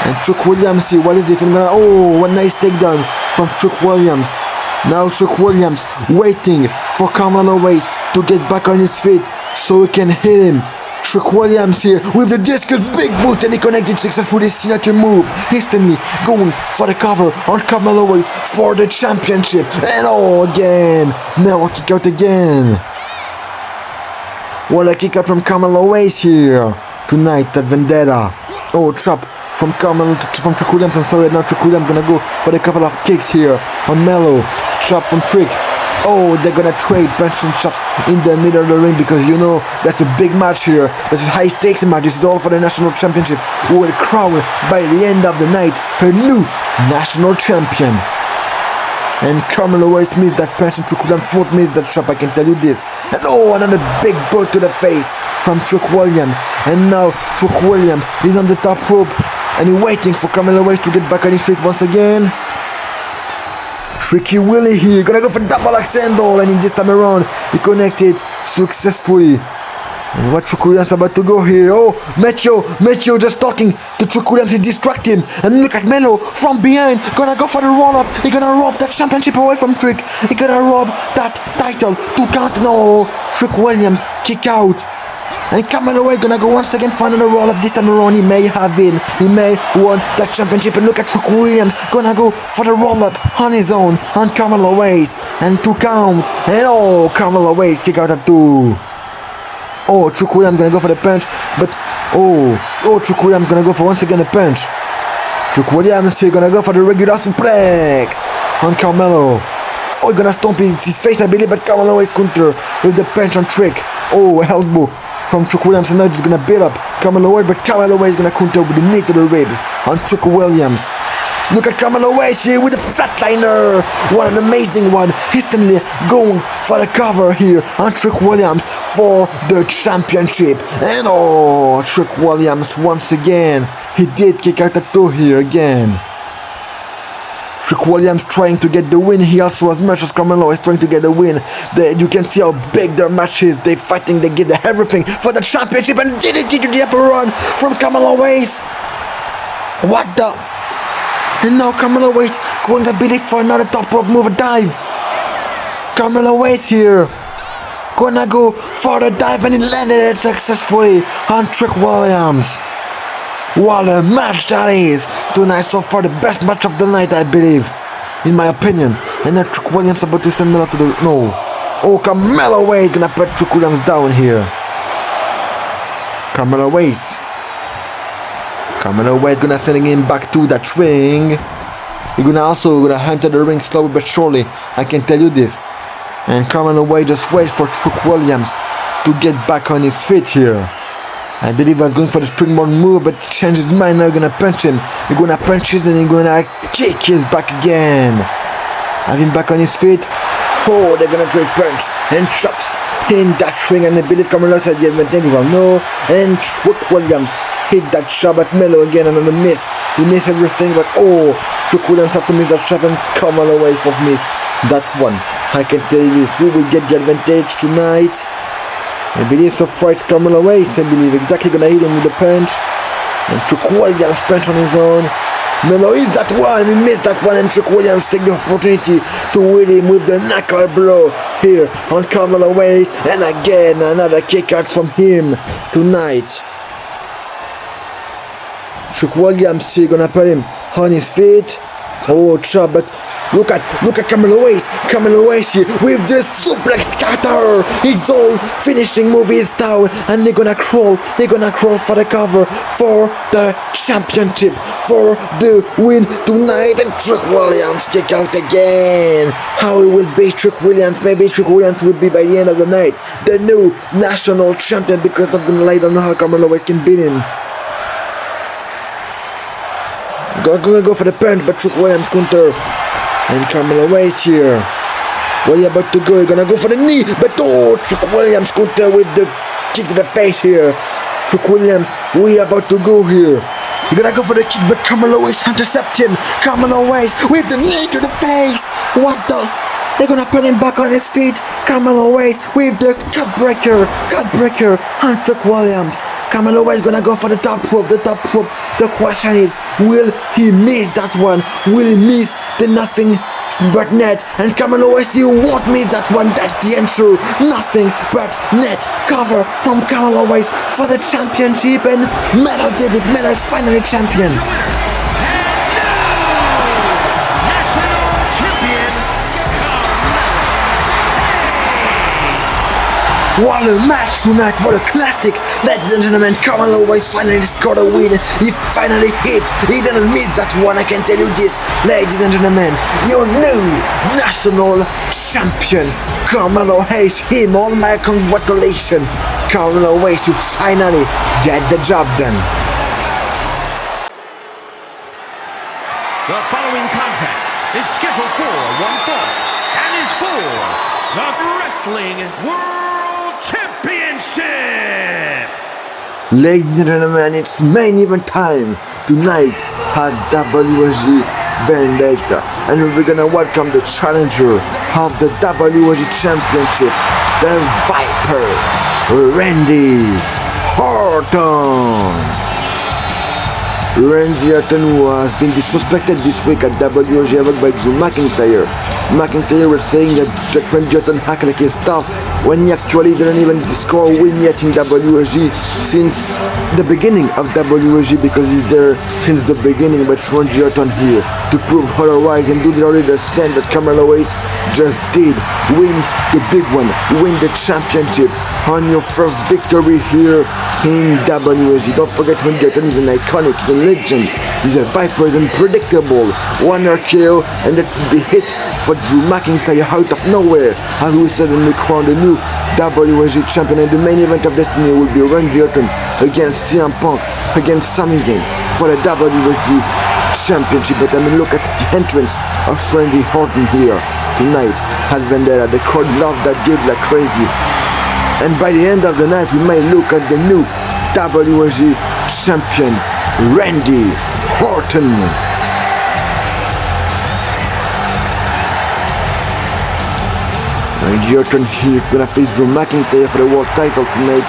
And Trick Williams here, what is this? I'm gonna, oh, a nice takedown from Trick Williams. Now Trick Williams waiting for Carmelo Hayes to get back on his feet so he can hit him. Trick Williams here with the discus big boot, and he connected successfully his signature move. Instantly going for the cover on Carmelo Hayes for the championship. And oh, again, Melo kick out again. What a kick out from Carmelo Hayes here tonight at Vendetta. Oh, chop from Trick Williams. I'm sorry, now Trick Williams gonna go for a couple of kicks here on Melo. Chop from Trick. Oh, they're gonna trade punches and chops in the middle of the ring, because you know that's a big match here. That's a high stakes match. This is all for the national championship. We will crown by the end of the night her new national champion. And Carmelo Hayes missed that punch, and Trick Williams won't miss that chop, I can tell you this. And oh, another big boot to the face from Trick Williams. And now Trick Williams is on the top rope, and he's waiting for Carmelo Hayes to get back on his feet once again. Tricky Willie here, gonna go for double axe handle, and in this time around, he connected successfully. And what Trick Williams about to go here? Oh, Mecho just talking to Trick Williams, he distract him. And look at Melo from behind, gonna go for the roll-up. He gonna rob that championship away from Trick. He gonna rob that title to count. No, Trick Williams kick out. And Carmelo Hayes gonna go once again for another roll-up. This time around, he may have him. He may won that championship. And look at Trick Williams gonna go for the roll-up on his own on Carmelo Hayes. And 2 count. And oh, Carmelo Hayes kick out at 2. Oh, Trick Williams gonna go for the punch, but oh, Trick Williams gonna go for once again a punch. Trick Williams here gonna go for the regular suplex on Carmelo. Oh, he's gonna stomp his face, I believe, but Carmelo is counter with the punch on Trick. Oh, elbow from Trick Williams, and now he's gonna build up Carmelo Hayes, but Carmelo Hayes gonna counter with the knee to the ribs on Trick Williams. Look at Carmelo Hayes here with the flatliner. What an amazing one. Instantly going for the cover here on Trick Williams for the championship. And oh, Trick Williams once again. He did kick out at 2 here again. Trick Williams trying to get the win. He also, as much as Carmelo is trying to get the win, you can see how big their match is. They fighting, they give everything for the championship. And did it to the upper run from Carmelo Hayes. What the? And now Carmelo Hayes going, I believe, for another top rope move, a dive. Carmelo Hayes here gonna go for the dive, and he landed it successfully on Trick Williams. What a match that is tonight. So far the best match of the night, I believe, in my opinion. And now Trick Williams about to send Melo to the, no. Oh, Carmelo Hayes gonna put Trick Williams down here. Carmelo Hayes gonna sending him back to that ring. He's gonna also enter the ring slowly but surely, I can tell you this. And Carmelo Hayes just wait for Trick Williams to get back on his feet here. I believe I was going for the springboard move, but changed his mind. Now he's gonna punch him. He's gonna punch his, and he's gonna kick his back again. Have him back on his feet. Oh, they're gonna trade punch and chops in that ring, and I believe Carmelo had the advantage. Well, no, and Trick Williams hit that shot at Melo again, another miss. He missed everything, but oh, Trick Williams has to miss that shot, and Carmelo Hayes won't miss that one. I can tell you this, who will get the advantage tonight? I believe so far it's Carmelo Hayes, I believe, exactly gonna hit him with the punch. And Trick Williams punch on his own. Melo is that one, he missed that one, and Trick Williams take the opportunity to hit him with the knuckle blow here on Carmelo Hayes, and again another kick out from him tonight. Trick Williams here gonna put him on his feet. Oh, chop, but look at Carmelo Hayes here with the suplex cutter. His own finishing move is down, and they're gonna crawl for the cover for the championship, for the win tonight. And Trick Williams kick out again. How it will be Trick Williams? Maybe Trick Williams will be by the end of the night the new national champion, because not gonna lie, I don't know how Carmelo Hayes can beat him. Gonna go for the punch, but Trick Williams counter. And Carmelo Hayes here. What are you about to go? You're gonna go for the knee, but oh, Trick Williams counter with the kick to the face here. Trick Williams, where are you about to go here? You're gonna go for the kick, but Carmelo Hayes intercept him. Carmelo Hayes with the knee to the face. What the? They're gonna put him back on his feet. Carmelo Hayes with the cut breaker on Trick Williams. Carmelo Hayes gonna go for the top rope. The question is, will he miss that one? Will he miss the nothing but net? And Carmelo Hayes, he won't miss that one. That's the answer. Nothing but net cover from Carmelo Hayes for the championship, and Melo did it. Melo is finally champion. What a match tonight, what a classic. Ladies and gentlemen, Carmelo Hayes finally scored a win. He finally hit. He didn't miss that one, I can tell you this. Ladies and gentlemen, your new national champion, Carmelo Hayes. Him, all my congratulations. Carmelo Hayes to finally get the job done. The following contest is scheduled for one fall and is for the Wrestling World Championship! Ladies and gentlemen, it's main event time tonight at WSG Vendetta, and we're gonna welcome the challenger of the WSG Championship, the Viper, Randy Orton. Randy Orton, who has been disrespected this week at WSG by Drew McIntyre. McIntyre was saying that Randy Orton hacked like his stuff, when he actually didn't even score a win yet in WSG since the beginning of WSG, because he's there since the beginning. But Randy Orton here to prove otherwise and do the same that Carmelo Hayes just did. Win the big one, win the championship on your first victory here in WSG. Don't forget, Randy Orton is an iconic, he's a legend, he's a Viper, he's unpredictable. One RKO, and that will be hit for Drew McIntyre out of nowhere, as we said when we crowned the new WSG champion. And the main event of Destiny will be Randy Orton against CM Punk, against Sami Zayn for the WSG championship. But I mean, look at the entrance of Randy Orton here tonight at Vendetta. The crowd loved that dude like crazy. And by the end of the night, we may look at the new WSG champion, Randy Orton. Randy Orton here is gonna face Drew McIntyre for the world title tonight.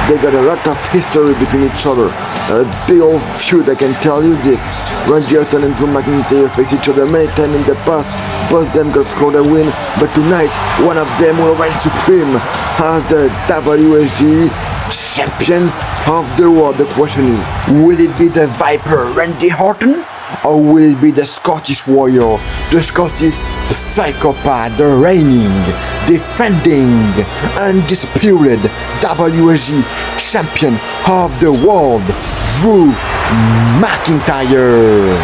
They got a lot of history between each other. A big old feud, I can tell you this. Randy Orton and Drew McIntyre face each other many times in the past. Both of them got scored a win, but tonight one of them will reign supreme as the WSG champion of the world. The question is, will it be the Viper Randy Orton, or will it be the Scottish Warrior, the Scottish Psychopath, the reigning, defending, undisputed WSG champion of the world, Drew McIntyre?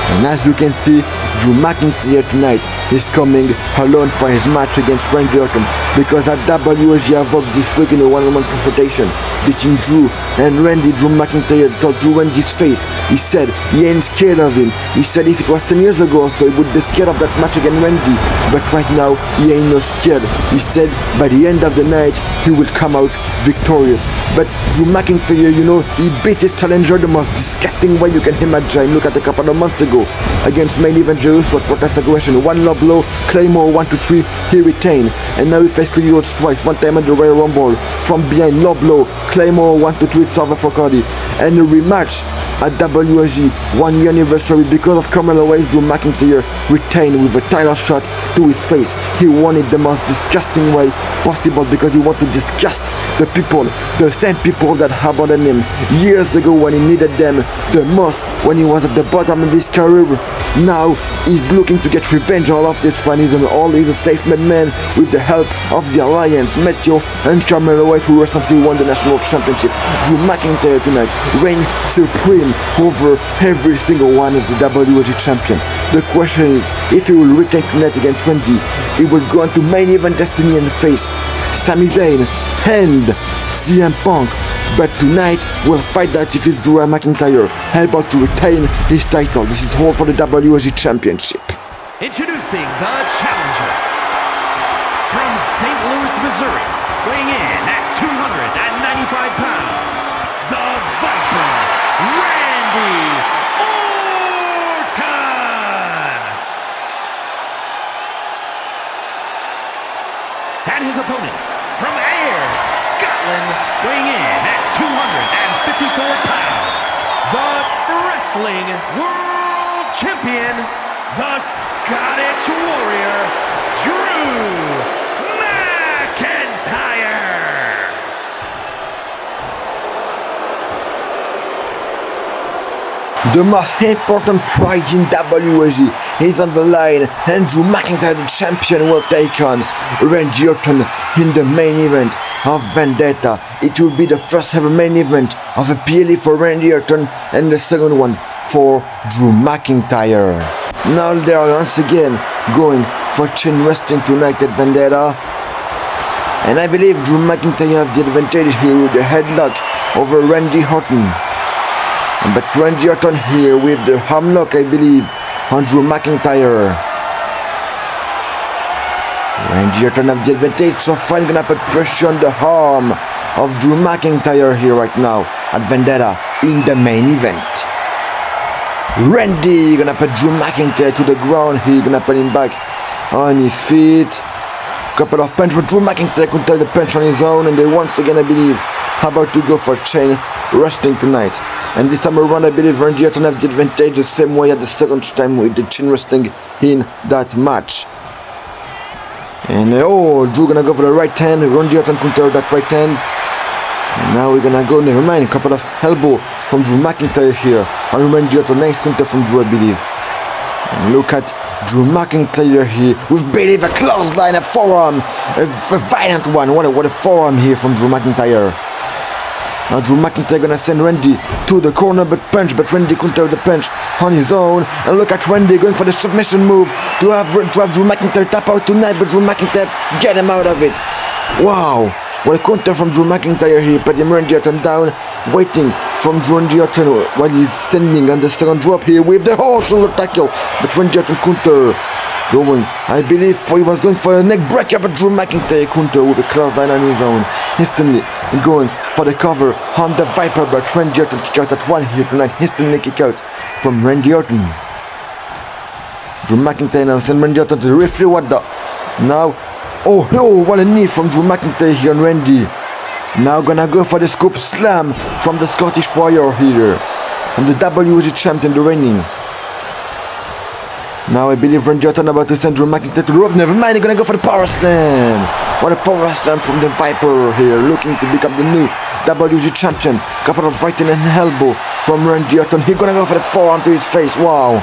And as you can see, Drew McIntyre tonight is coming alone for his match against Randy Orton. because at WSG evoked this look in a one-on-one confrontation between Drew and Randy. Drew McIntyre told Drew Randy's face, he said he ain't scared of him. He said if it was 10 years ago or so, he would be scared of that match against Randy, but right now he ain't no scared. He said by the end of the night he will come out victorious. But Drew McIntyre, you know, he beat his challenger the most disgusting way you can imagine. Look at a couple of months ago against main event Jerusalem for protest aggression. One low blow, Claymore 1, 2, 3, he retained. And now he faced Cody Rhodes twice, one time at the Royal Rumble. From behind, low blow, Claymore 1, 2, 3, it's over for Cody. And a rematch at WSG 1 year anniversary because of Carmelo Hayes. Drew McIntyre retained with a title shot to his face. He won it the most disgusting way possible because he wanted to disgust the people, the same people that abandoned him years ago when he needed them the most, when he was at the bottom of his career. Now he's looking to get revenge all of this fun. He's a self-made man with the help of the Alliance, Matthew and Carmelo Hayes, who recently won the National Championship. Drew McIntyre tonight reign supreme over every single one as the WSG champion. The question is, if he will retain tonight against Randy, he will go on to main event destiny and face Sami Zayn and CM Punk. But tonight we'll fight that if it's Drew McIntyre able to retain his title. This is all for the WSG Championship. Introducing the challenger from St. Louis, Missouri, weighing in at 295 pounds, the Viper, Randy Orton! And his opponent from Ayr, Scotland, weighing in at 254 pounds, the Wrestling World Champion, the Scottish Warrior, Drew McIntyre! The most important prize in WSG is on the line, and Drew McIntyre, the champion, will take on Randy Orton in the main event of Vendetta. It will be the first ever main event of a PLE for Randy Orton and the second one for Drew McIntyre. Now they are once again going for chain wrestling tonight at Vendetta, and I believe Drew McIntyre has the advantage here with the headlock over Randy Orton. But Randy Orton here with the armlock, I believe, on Drew McIntyre. Randy Orton have the advantage, so far gonna put pressure on the arm of Drew McIntyre here right now at Vendetta in the main event. Randy gonna put Drew McIntyre to the ground here, gonna put him back on his feet. Couple of punch, but Drew McIntyre counter the punch on his own, and they once again, I believe, about to go for chain wrestling tonight. And this time around, I believe Randy Orton have the advantage the same way at the second time with the chain wrestling in that match. And Drew gonna go for the right hand. Randy Orton counter that right hand. And now we're gonna go, never mind, a couple of elbow from Drew McIntyre here. And Randy Orton, nice counter from Drew, I believe. And look at Drew McIntyre here with believe a clothesline, a forearm, a violent one. What a forearm here from Drew McIntyre. Now Drew McIntyre gonna send Randy to the corner but Randy countered the punch on his own. And look at Randy going for the submission move to have Drew McIntyre tap out tonight, but Drew McIntyre get him out of it. Wow, what a counter from Drew McIntyre here, but him Randy Orton down, waiting from Randy Orton while he's standing on the second rope here with the shoulder tackle, but Randy Orton counter. Going, I believe he was going for a neck breaker, but Drew McIntyre counter with a clothesline on his own. Instantly going for the cover on the Viper, but Randy Orton kick out at one here tonight. Instantly kick out from Randy Orton. Drew McIntyre now send Randy Orton to the referee. What the? Now, what a knee from Drew McIntyre here on Randy. Now gonna go for the scoop slam from the Scottish Warrior here. And the WSG champion, the reigning. Now I believe Randy Orton about to send Drew McIntyre to the ropes. Never mind, they're gonna go for the power slam. What a power slam from the Viper here, looking to become the new WSG champion. Couple of right hand and elbow from Randy Orton. He's gonna go for the forearm to his face. Wow.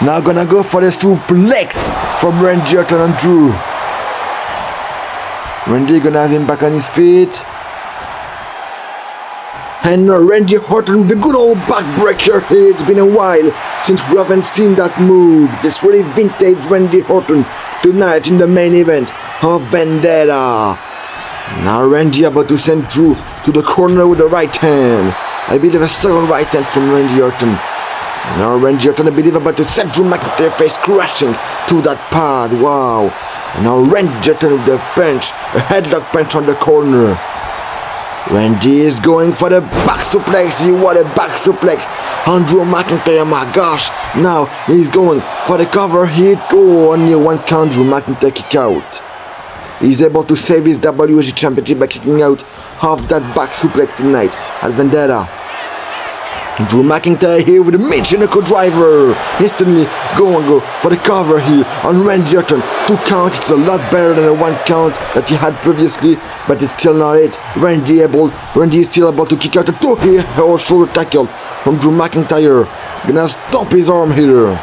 Now gonna go for the suplex from Randy Orton and Drew. Randy gonna have him back on his feet. And Randy Orton with the good old backbreaker here. It's been a while since we haven't seen that move. This really vintage Randy Orton tonight in the main event of Vendetta. Now Randy about to send Drew to the corner with the right hand. I believe a second right hand from Randy Orton. Now Randy Orton, I believe, about to send Drew McIntyre face crashing to that pad. Wow. And now Randy Orton with the punch, a headlock punch on the corner. Randy is going for the back suplex. What a back suplex on Drew McIntyre, my gosh. Now he's going for the cover hit. Oh, only one count, Drew McIntyre kick out. He's able to save his WSG Championship by kicking out of that back suplex tonight at Vendetta. Drew McIntyre here with a mid-knuckle driver. Instantly go for the cover here on Randy Orton. 2 count, it's a lot better than the 1 count that he had previously, but it's still not it. Randy is still able to kick out a 2 here, or shoulder tackle from Drew McIntyre. Gonna stomp his arm here.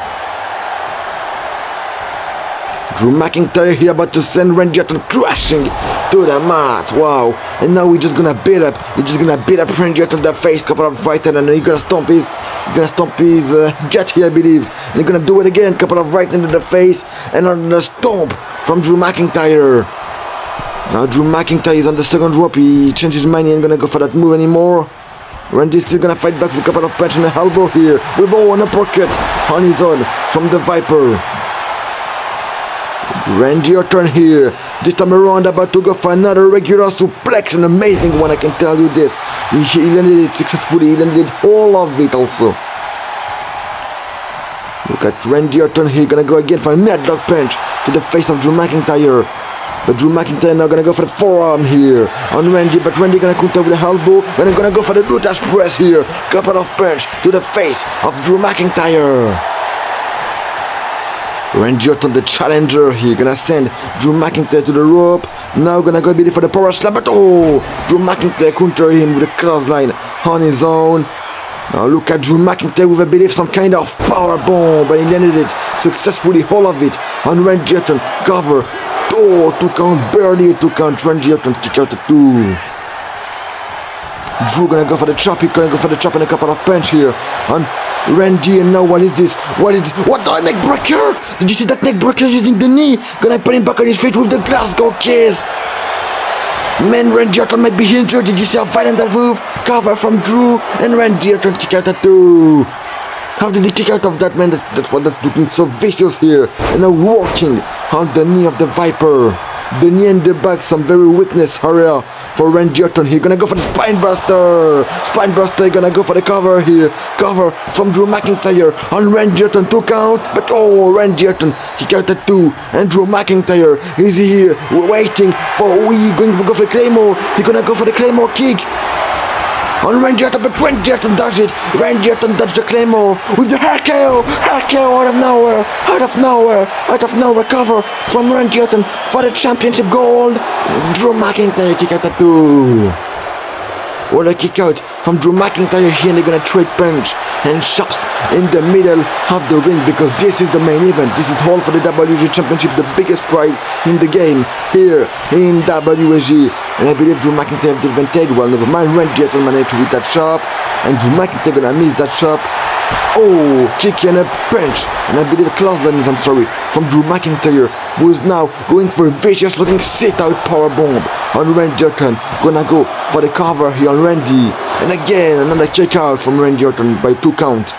Drew McIntyre here about to send Randy Orton crashing to the mat. Wow. And now we're just gonna beat up. He's just gonna beat up Randy Orton in the face. Couple of right hand, and then he's gonna stomp his gut here, I believe. And he's gonna do it again. Couple of right hand in the face, and on the stomp from Drew McIntyre. Now Drew McIntyre is on the second rope. He changed his mind. He ain't gonna go for that move anymore. Randy's still gonna fight back for a couple of punch and a elbow here with an uppercut on his own from the Viper. Randy Orton here, this time around about to go for another regular suplex, an amazing one, I can tell you this. He landed it successfully, he landed all of it also. Look at Randy Orton here, gonna go again for a headlock punch to the face of Drew McIntyre. But Drew McIntyre now gonna go for the forearm here on Randy, but Randy gonna counter with the elbow, and I'm gonna go for the Luta's press here. Couple of punch to the face of Drew McIntyre. Randy Orton, the challenger here, gonna send Drew McIntyre to the rope. Now gonna go for the power slam, but oh, Drew McIntyre counter him with a clothesline on his own. Now look at Drew McIntyre with, I believe, some kind of power bomb, but he landed it successfully, all of it on Randy Orton. Cover. Oh, 2 count, barely 2 count. Randy Orton kick out the 2. Drew gonna go for the chop. He's gonna go for the chop and a couple of punch here on Randy. And now what is this? What the neck breaker? Did you see that neck breaker using the knee? Gonna put him back on his feet with the Glasgow kiss. Man, Randy Orton might be injured. Did you see how violent that move? Cover from Drew, and Randy Orton kick out at 2. How did he kick out of that, man? That's looking so vicious here. And now working on the knee of the Viper. The knee and the back, some very weakness area for Randy Orton. He's gonna go for the spine buster. Spine buster, gonna go for the cover here. Cover from Drew McIntyre on Randy Orton, 2 count. But oh, Randy Orton, he got at 2. And Drew McIntyre is here waiting for, he's going to go for the Claymore. He's gonna go for the Claymore kick on Randy Orton, but Randy Orton does it. Randy Orton dodged the Claymore with the RKO out of nowhere, cover from Randy Orton for the championship gold. Drew McIntyre kick out at 2. What a kick out from Drew McIntyre here, and they're gonna trade punch and chops in the middle of the ring, because this is the main event. This is all for the WSG Championship, the biggest prize in the game here in WSG. And I believe Drew McIntyre have the advantage. Well, never mind. Randy Orton managed to hit that chop, and Drew McIntyre gonna miss that chop. Oh, kick and a punch, and I believe a clothesline, from Drew McIntyre, who is now going for a vicious looking sit-out powerbomb on Randy Orton. Gonna go for the cover here on Randy, and again another kick out from Randy Orton by 2 count.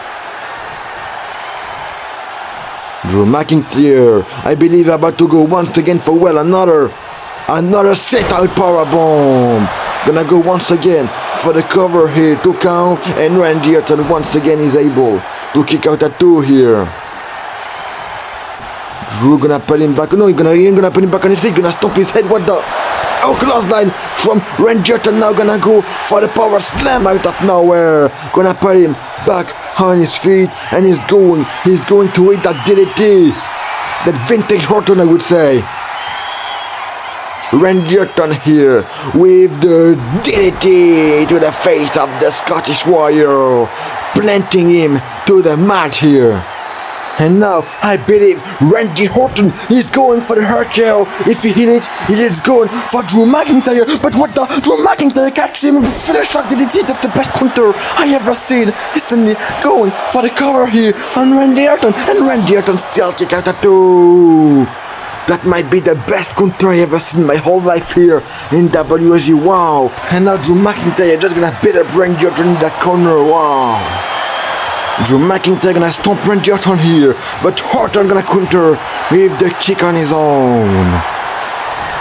Drew McIntyre, I believe, about to go once again for another sit-out powerbomb. Gonna go once again for the cover here, 2 count, and Randy Orton once again is able to kick out at 2 here. Drew gonna put him back. No, he ain't gonna put him back on his feet. Gonna stomp his head. What the? Oh, clothesline from Randy Orton. Now gonna go for the power slam out of nowhere. Gonna put him back on his feet, and he's going to hit that DDT. That vintage Orton, I would say. Randy Orton here with the DDT to the face of the Scottish Warrior, planting him to the mat here. And now I believe Randy Orton is going for the RKO. If he hit it, he is going for Drew McIntyre. But what the? Drew McIntyre catches him with the finish shot DDT. That's the best counter I ever seen. Instantly going for the cover here on Randy Orton, and Randy Orton still kick out at 2. That might be the best counter I ever seen in my whole life here in WSG. Wow. And now Drew McIntyre just gonna beat up Randy Orton in that corner. Wow. Drew McIntyre gonna stomp Randy Orton here, but Orton gonna counter with the kick on his own.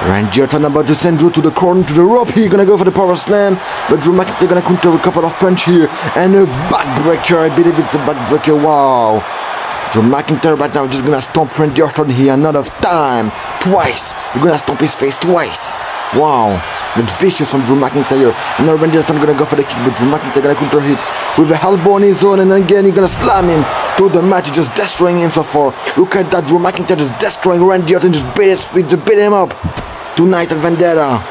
Randy Orton about to send Drew to the corner, to the rope. He's gonna go for the power slam, but Drew McIntyre gonna counter a couple of punch here and a backbreaker. I believe it's a backbreaker. Wow. Drew McIntyre right now just gonna stomp Randy Orton here another time, twice. He's gonna stomp his face twice. Wow. That's vicious from Drew McIntyre. And now Randy Orton gonna go for the kick, but Drew McIntyre gonna counter hit with a elbow on his own, and again he's gonna slam him to the mat. He's just destroying him so far. Look at that, Drew McIntyre just destroying Randy Orton, just beat his feet, just beat him up. Tonight at Vendetta.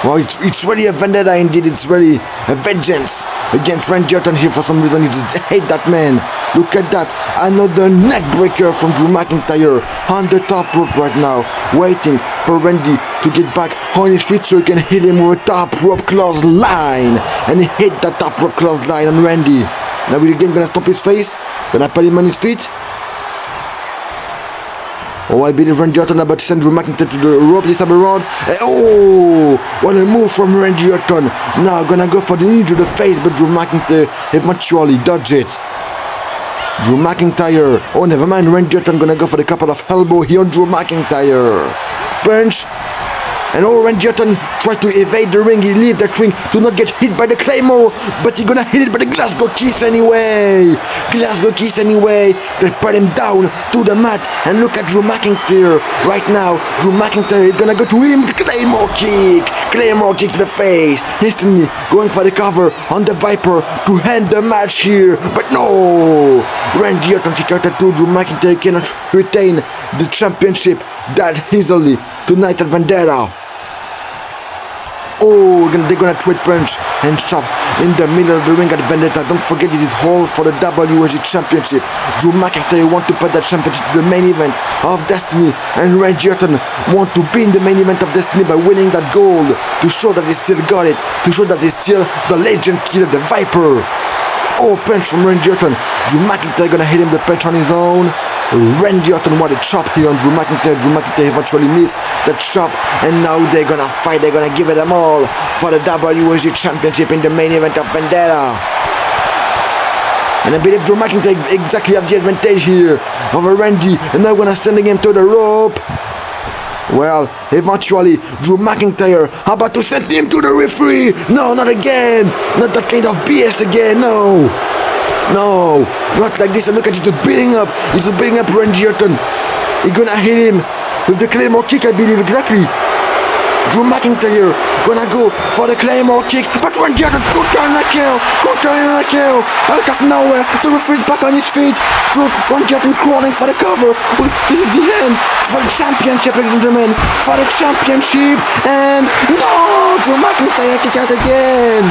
Well, it's really a vendetta indeed. It's really a vengeance against Randy Orton here. For some reason, he just hate that man. Look at that. Another neck breaker from Drew McIntyre on the top rope right now, waiting for Randy to get back on his feet so he can hit him with a top rope clothesline. And he hit that top rope clothesline on Randy. Now we're again gonna stomp his face, gonna put him on his feet. Oh, I believe Randy Orton about to send Drew McIntyre to the rope this time around. Oh, what a move from Randy Orton. Now gonna go for the knee to the face, but Drew McIntyre eventually dodge it. Drew McIntyre. Oh, never mind. Randy Orton gonna go for the couple of elbow here on Drew McIntyre. Punch. And Randy Orton tried to evade the ring. He leave that ring to not get hit by the Claymore, but he gonna hit it by the Glasgow Kiss anyway. Glasgow Kiss anyway. They put him down to the mat. And look at Drew McIntyre right now. Drew McIntyre is gonna go to him. The Claymore kick. Claymore kick to the face. Instantly going for the cover on the Viper to end the match here. But no. Randy Orton kick out at 2. Drew McIntyre cannot retain the championship that easily tonight at Vendetta. Oh, they're gonna trade punch and chop in the middle of the ring at Vendetta. Don't forget this is all for the WSG Championship. Drew McIntyre want to put that championship to the main event of Destiny, and Randy Orton want to be in the main event of Destiny by winning that gold to show that he still got it, to show that he's still the legend killer, the Viper. Oh, punch from Randy Orton. Drew McIntyre gonna hit him the punch on his own. Randy Orton what a chop here on Drew McIntyre. Drew McIntyre eventually missed the chop, and now they're gonna fight. They're gonna give it them all for the WSG Championship in the main event of Vendetta. And I believe Drew McIntyre exactly have the advantage here over Randy, and now gonna sending him to the rope. Well, eventually, Drew McIntyre about to send him to the referee. No, not again. Not that kind of BS again. No. No, not like this. And look at you just beating up. He's just beating up Randy Orton. He's gonna hit him with the Claymore kick, I believe. Exactly. Drew McIntyre gonna go for the Claymore kick, but Randy Orton counter and a kill. Out of nowhere, the referee's back on his feet. Randy Orton crawling for the cover. This is the end for the championship, ladies and gentlemen. For the championship. And no, Drew McIntyre kick out again.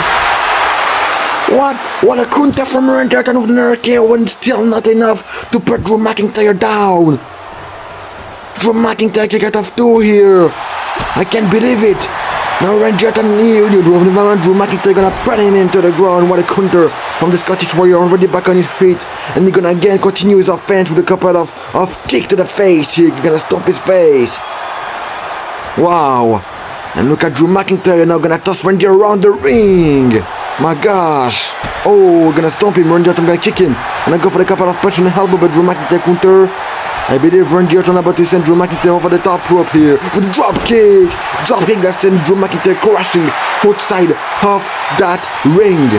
What a counter from Randy Orton with an RKO, when still not enough to put Drew McIntyre down. Drew McIntyre kick out of 2 here. I can't believe it. Now Randy Orton, Drew McIntyre gonna put him into the ground. What a counter from the Scottish Warrior, already back on his feet. And he's gonna again continue his offense with a couple of kick to the face. He's gonna stomp his face. Wow. And look at Drew McIntyre now gonna toss Randy around the ring. My gosh. Oh, gonna stomp him. Randy Orton gonna kick him. And I go for the couple of punch in the elbow, but Drew McIntyre counter. I believe Randy Orton about to send Drew McIntyre over the top rope here with a drop kick. Drop kick that sends Drew McIntyre crashing outside of that ring.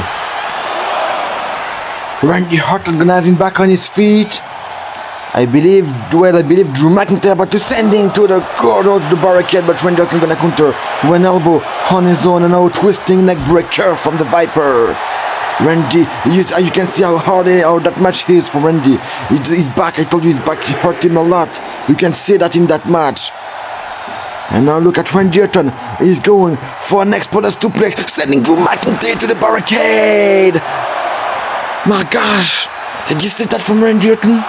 Randy Orton gonna have him back on his feet. I believe Drew McIntyre about to send him to the corner to the barricade, but Randy Orton gonna counter one elbow on his own, and now twisting neck breaker from the Viper. Randy, you can see how hard that match is for Randy. He's back. I told you he's back. He hurt him a lot. You can see that in that match. And now look at Randy Orton. He's going for an exploders suplex, sending Drew McIntyre to the barricade. My gosh, did you see that from Randy Orton?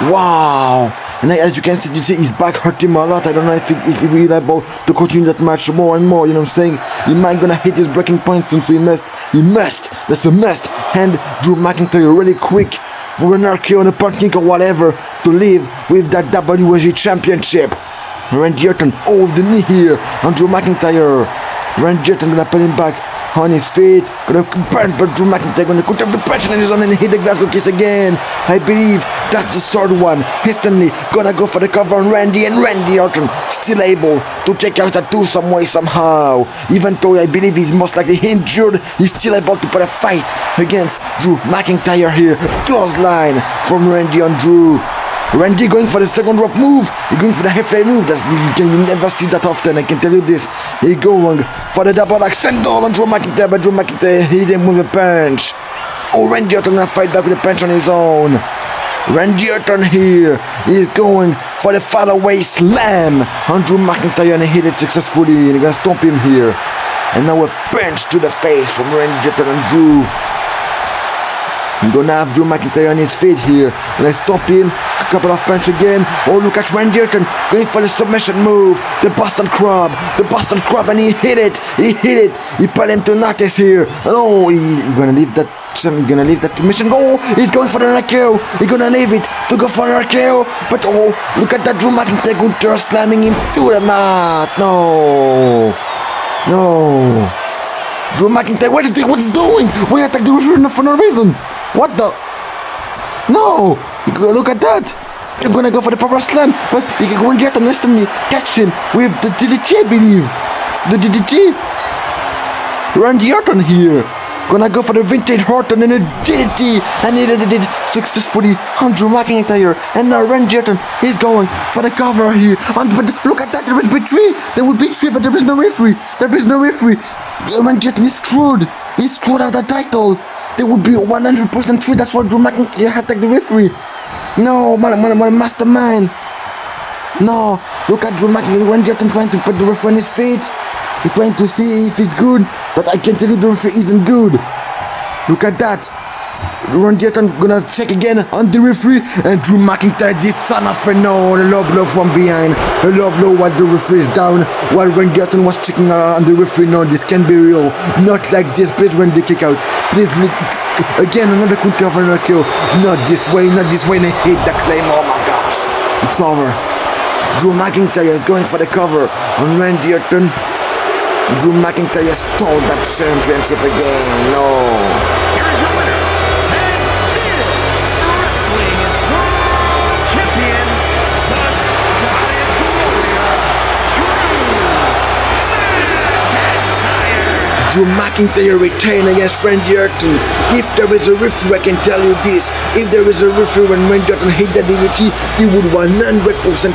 Wow. And as you can see, his back hurt him a lot. I don't know if he will be able to continue that match more and more, you know what I'm saying? He might gonna hit his breaking point soon, so he must, that's a must, hand Drew McIntyre really quick for an RKO on a punch kick or whatever to leave with that WSG Championship. Randy Orton, oh, with the knee here on Drew McIntyre. Randy Orton gonna put him back on his feet, gonna burn, but Drew McIntyre gonna cut off the pressure on his own and hit the Glasgow kiss again. I believe that's the third one. Instantly gonna go for the cover on Randy, and Randy Orton still able to take out that two some way somehow. Even though I believe he's most likely injured, he's still able to put a fight against Drew McIntyre here. Close line from Randy on Drew. Randy going for the second rope move. He's going for the halfway move. You never see that often, I can tell you this. He's going for the double accent on Drew McIntyre, but Drew McIntyre hit him with a punch. Oh, Randy Orton gonna fight back with a punch on his own. Randy Orton here is going for the far away slam on Drew McIntyre, and he hit it successfully. And he's gonna stomp him here. And now a punch to the face from Randy Orton and Drew. I'm gonna have Drew McIntyre on his feet here. And I stomp him. A couple of punches again. Oh, look at Randy Orton going for the submission move. The Boston Crab. The Boston Crab, and he hit it. He hit it. He put him to notice here. Oh, he's gonna leave that. He's gonna leave that commission. Oh, he's going for the RKO. He's gonna leave it to go for an RKO. But oh, look at that Drew McIntyre Gunther slamming him to the mat. No. No. Drew McIntyre, what is he doing? Why attack the referee for no reason? What the? No! Look at that! I'm gonna go for the proper slam, but he can go and get him instantly. Catch him with the DDT, I believe. The DDT. Randy Orton here. Gonna go for the vintage Orton and a DDT. And he did it successfully on Drew McIntyre. And now Randy Orton is going for the cover here. But look at that, there is betray. There would be three, but there is no referee. There is no referee. Randy Orton is screwed. He's screwed out the title. There would be 100% true. That's why Drew McIntyre attacked the referee. No, my mastermind. No, look at Drew McIntyre. Randy Orton trying to put the referee on his feet. He's trying to see if he's good, but I can tell you the referee isn't good. Look at that. Randy Orton gonna check again on the referee, and Drew McIntyre, this son of a no, a low blow from behind, a low blow while the referee is down, while Randy Orton was checking on the referee. No, this can be real, not like this. Please, Randy, kick out. Please, again, another counter for another kill. Not this way, and I hate the claim. Oh my gosh, it's over. Drew McIntyre is going for the cover on Randy Orton. Drew McIntyre stole that championship again. No. Here is your winner, and still wrestling world champion, the Scottish Warrior, Drew McIntyre retained against Randy Orton. If there is a referee, I can tell you this. If there is a referee when Randy Orton hit that DDT, he would 100%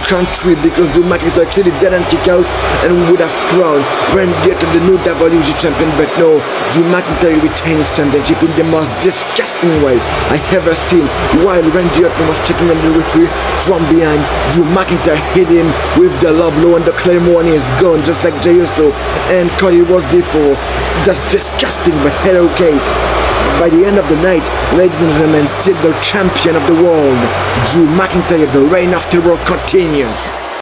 country, because Drew McIntyre clearly didn't kick out, and we would have crowned Randy Orton the new WSG champion. But no, Drew McIntyre retained his championship in the most disgusting way I ever seen. While Randy Orton was checking on the referee from behind, Drew McIntyre hit him with the low blow and the claymore, and he's gone, just like Jey Uso and Cody was before. That's disgusting, but hello case. By the end of the night, ladies and gentlemen, still the champion of the world, Drew McIntyre. The reign of terror continues.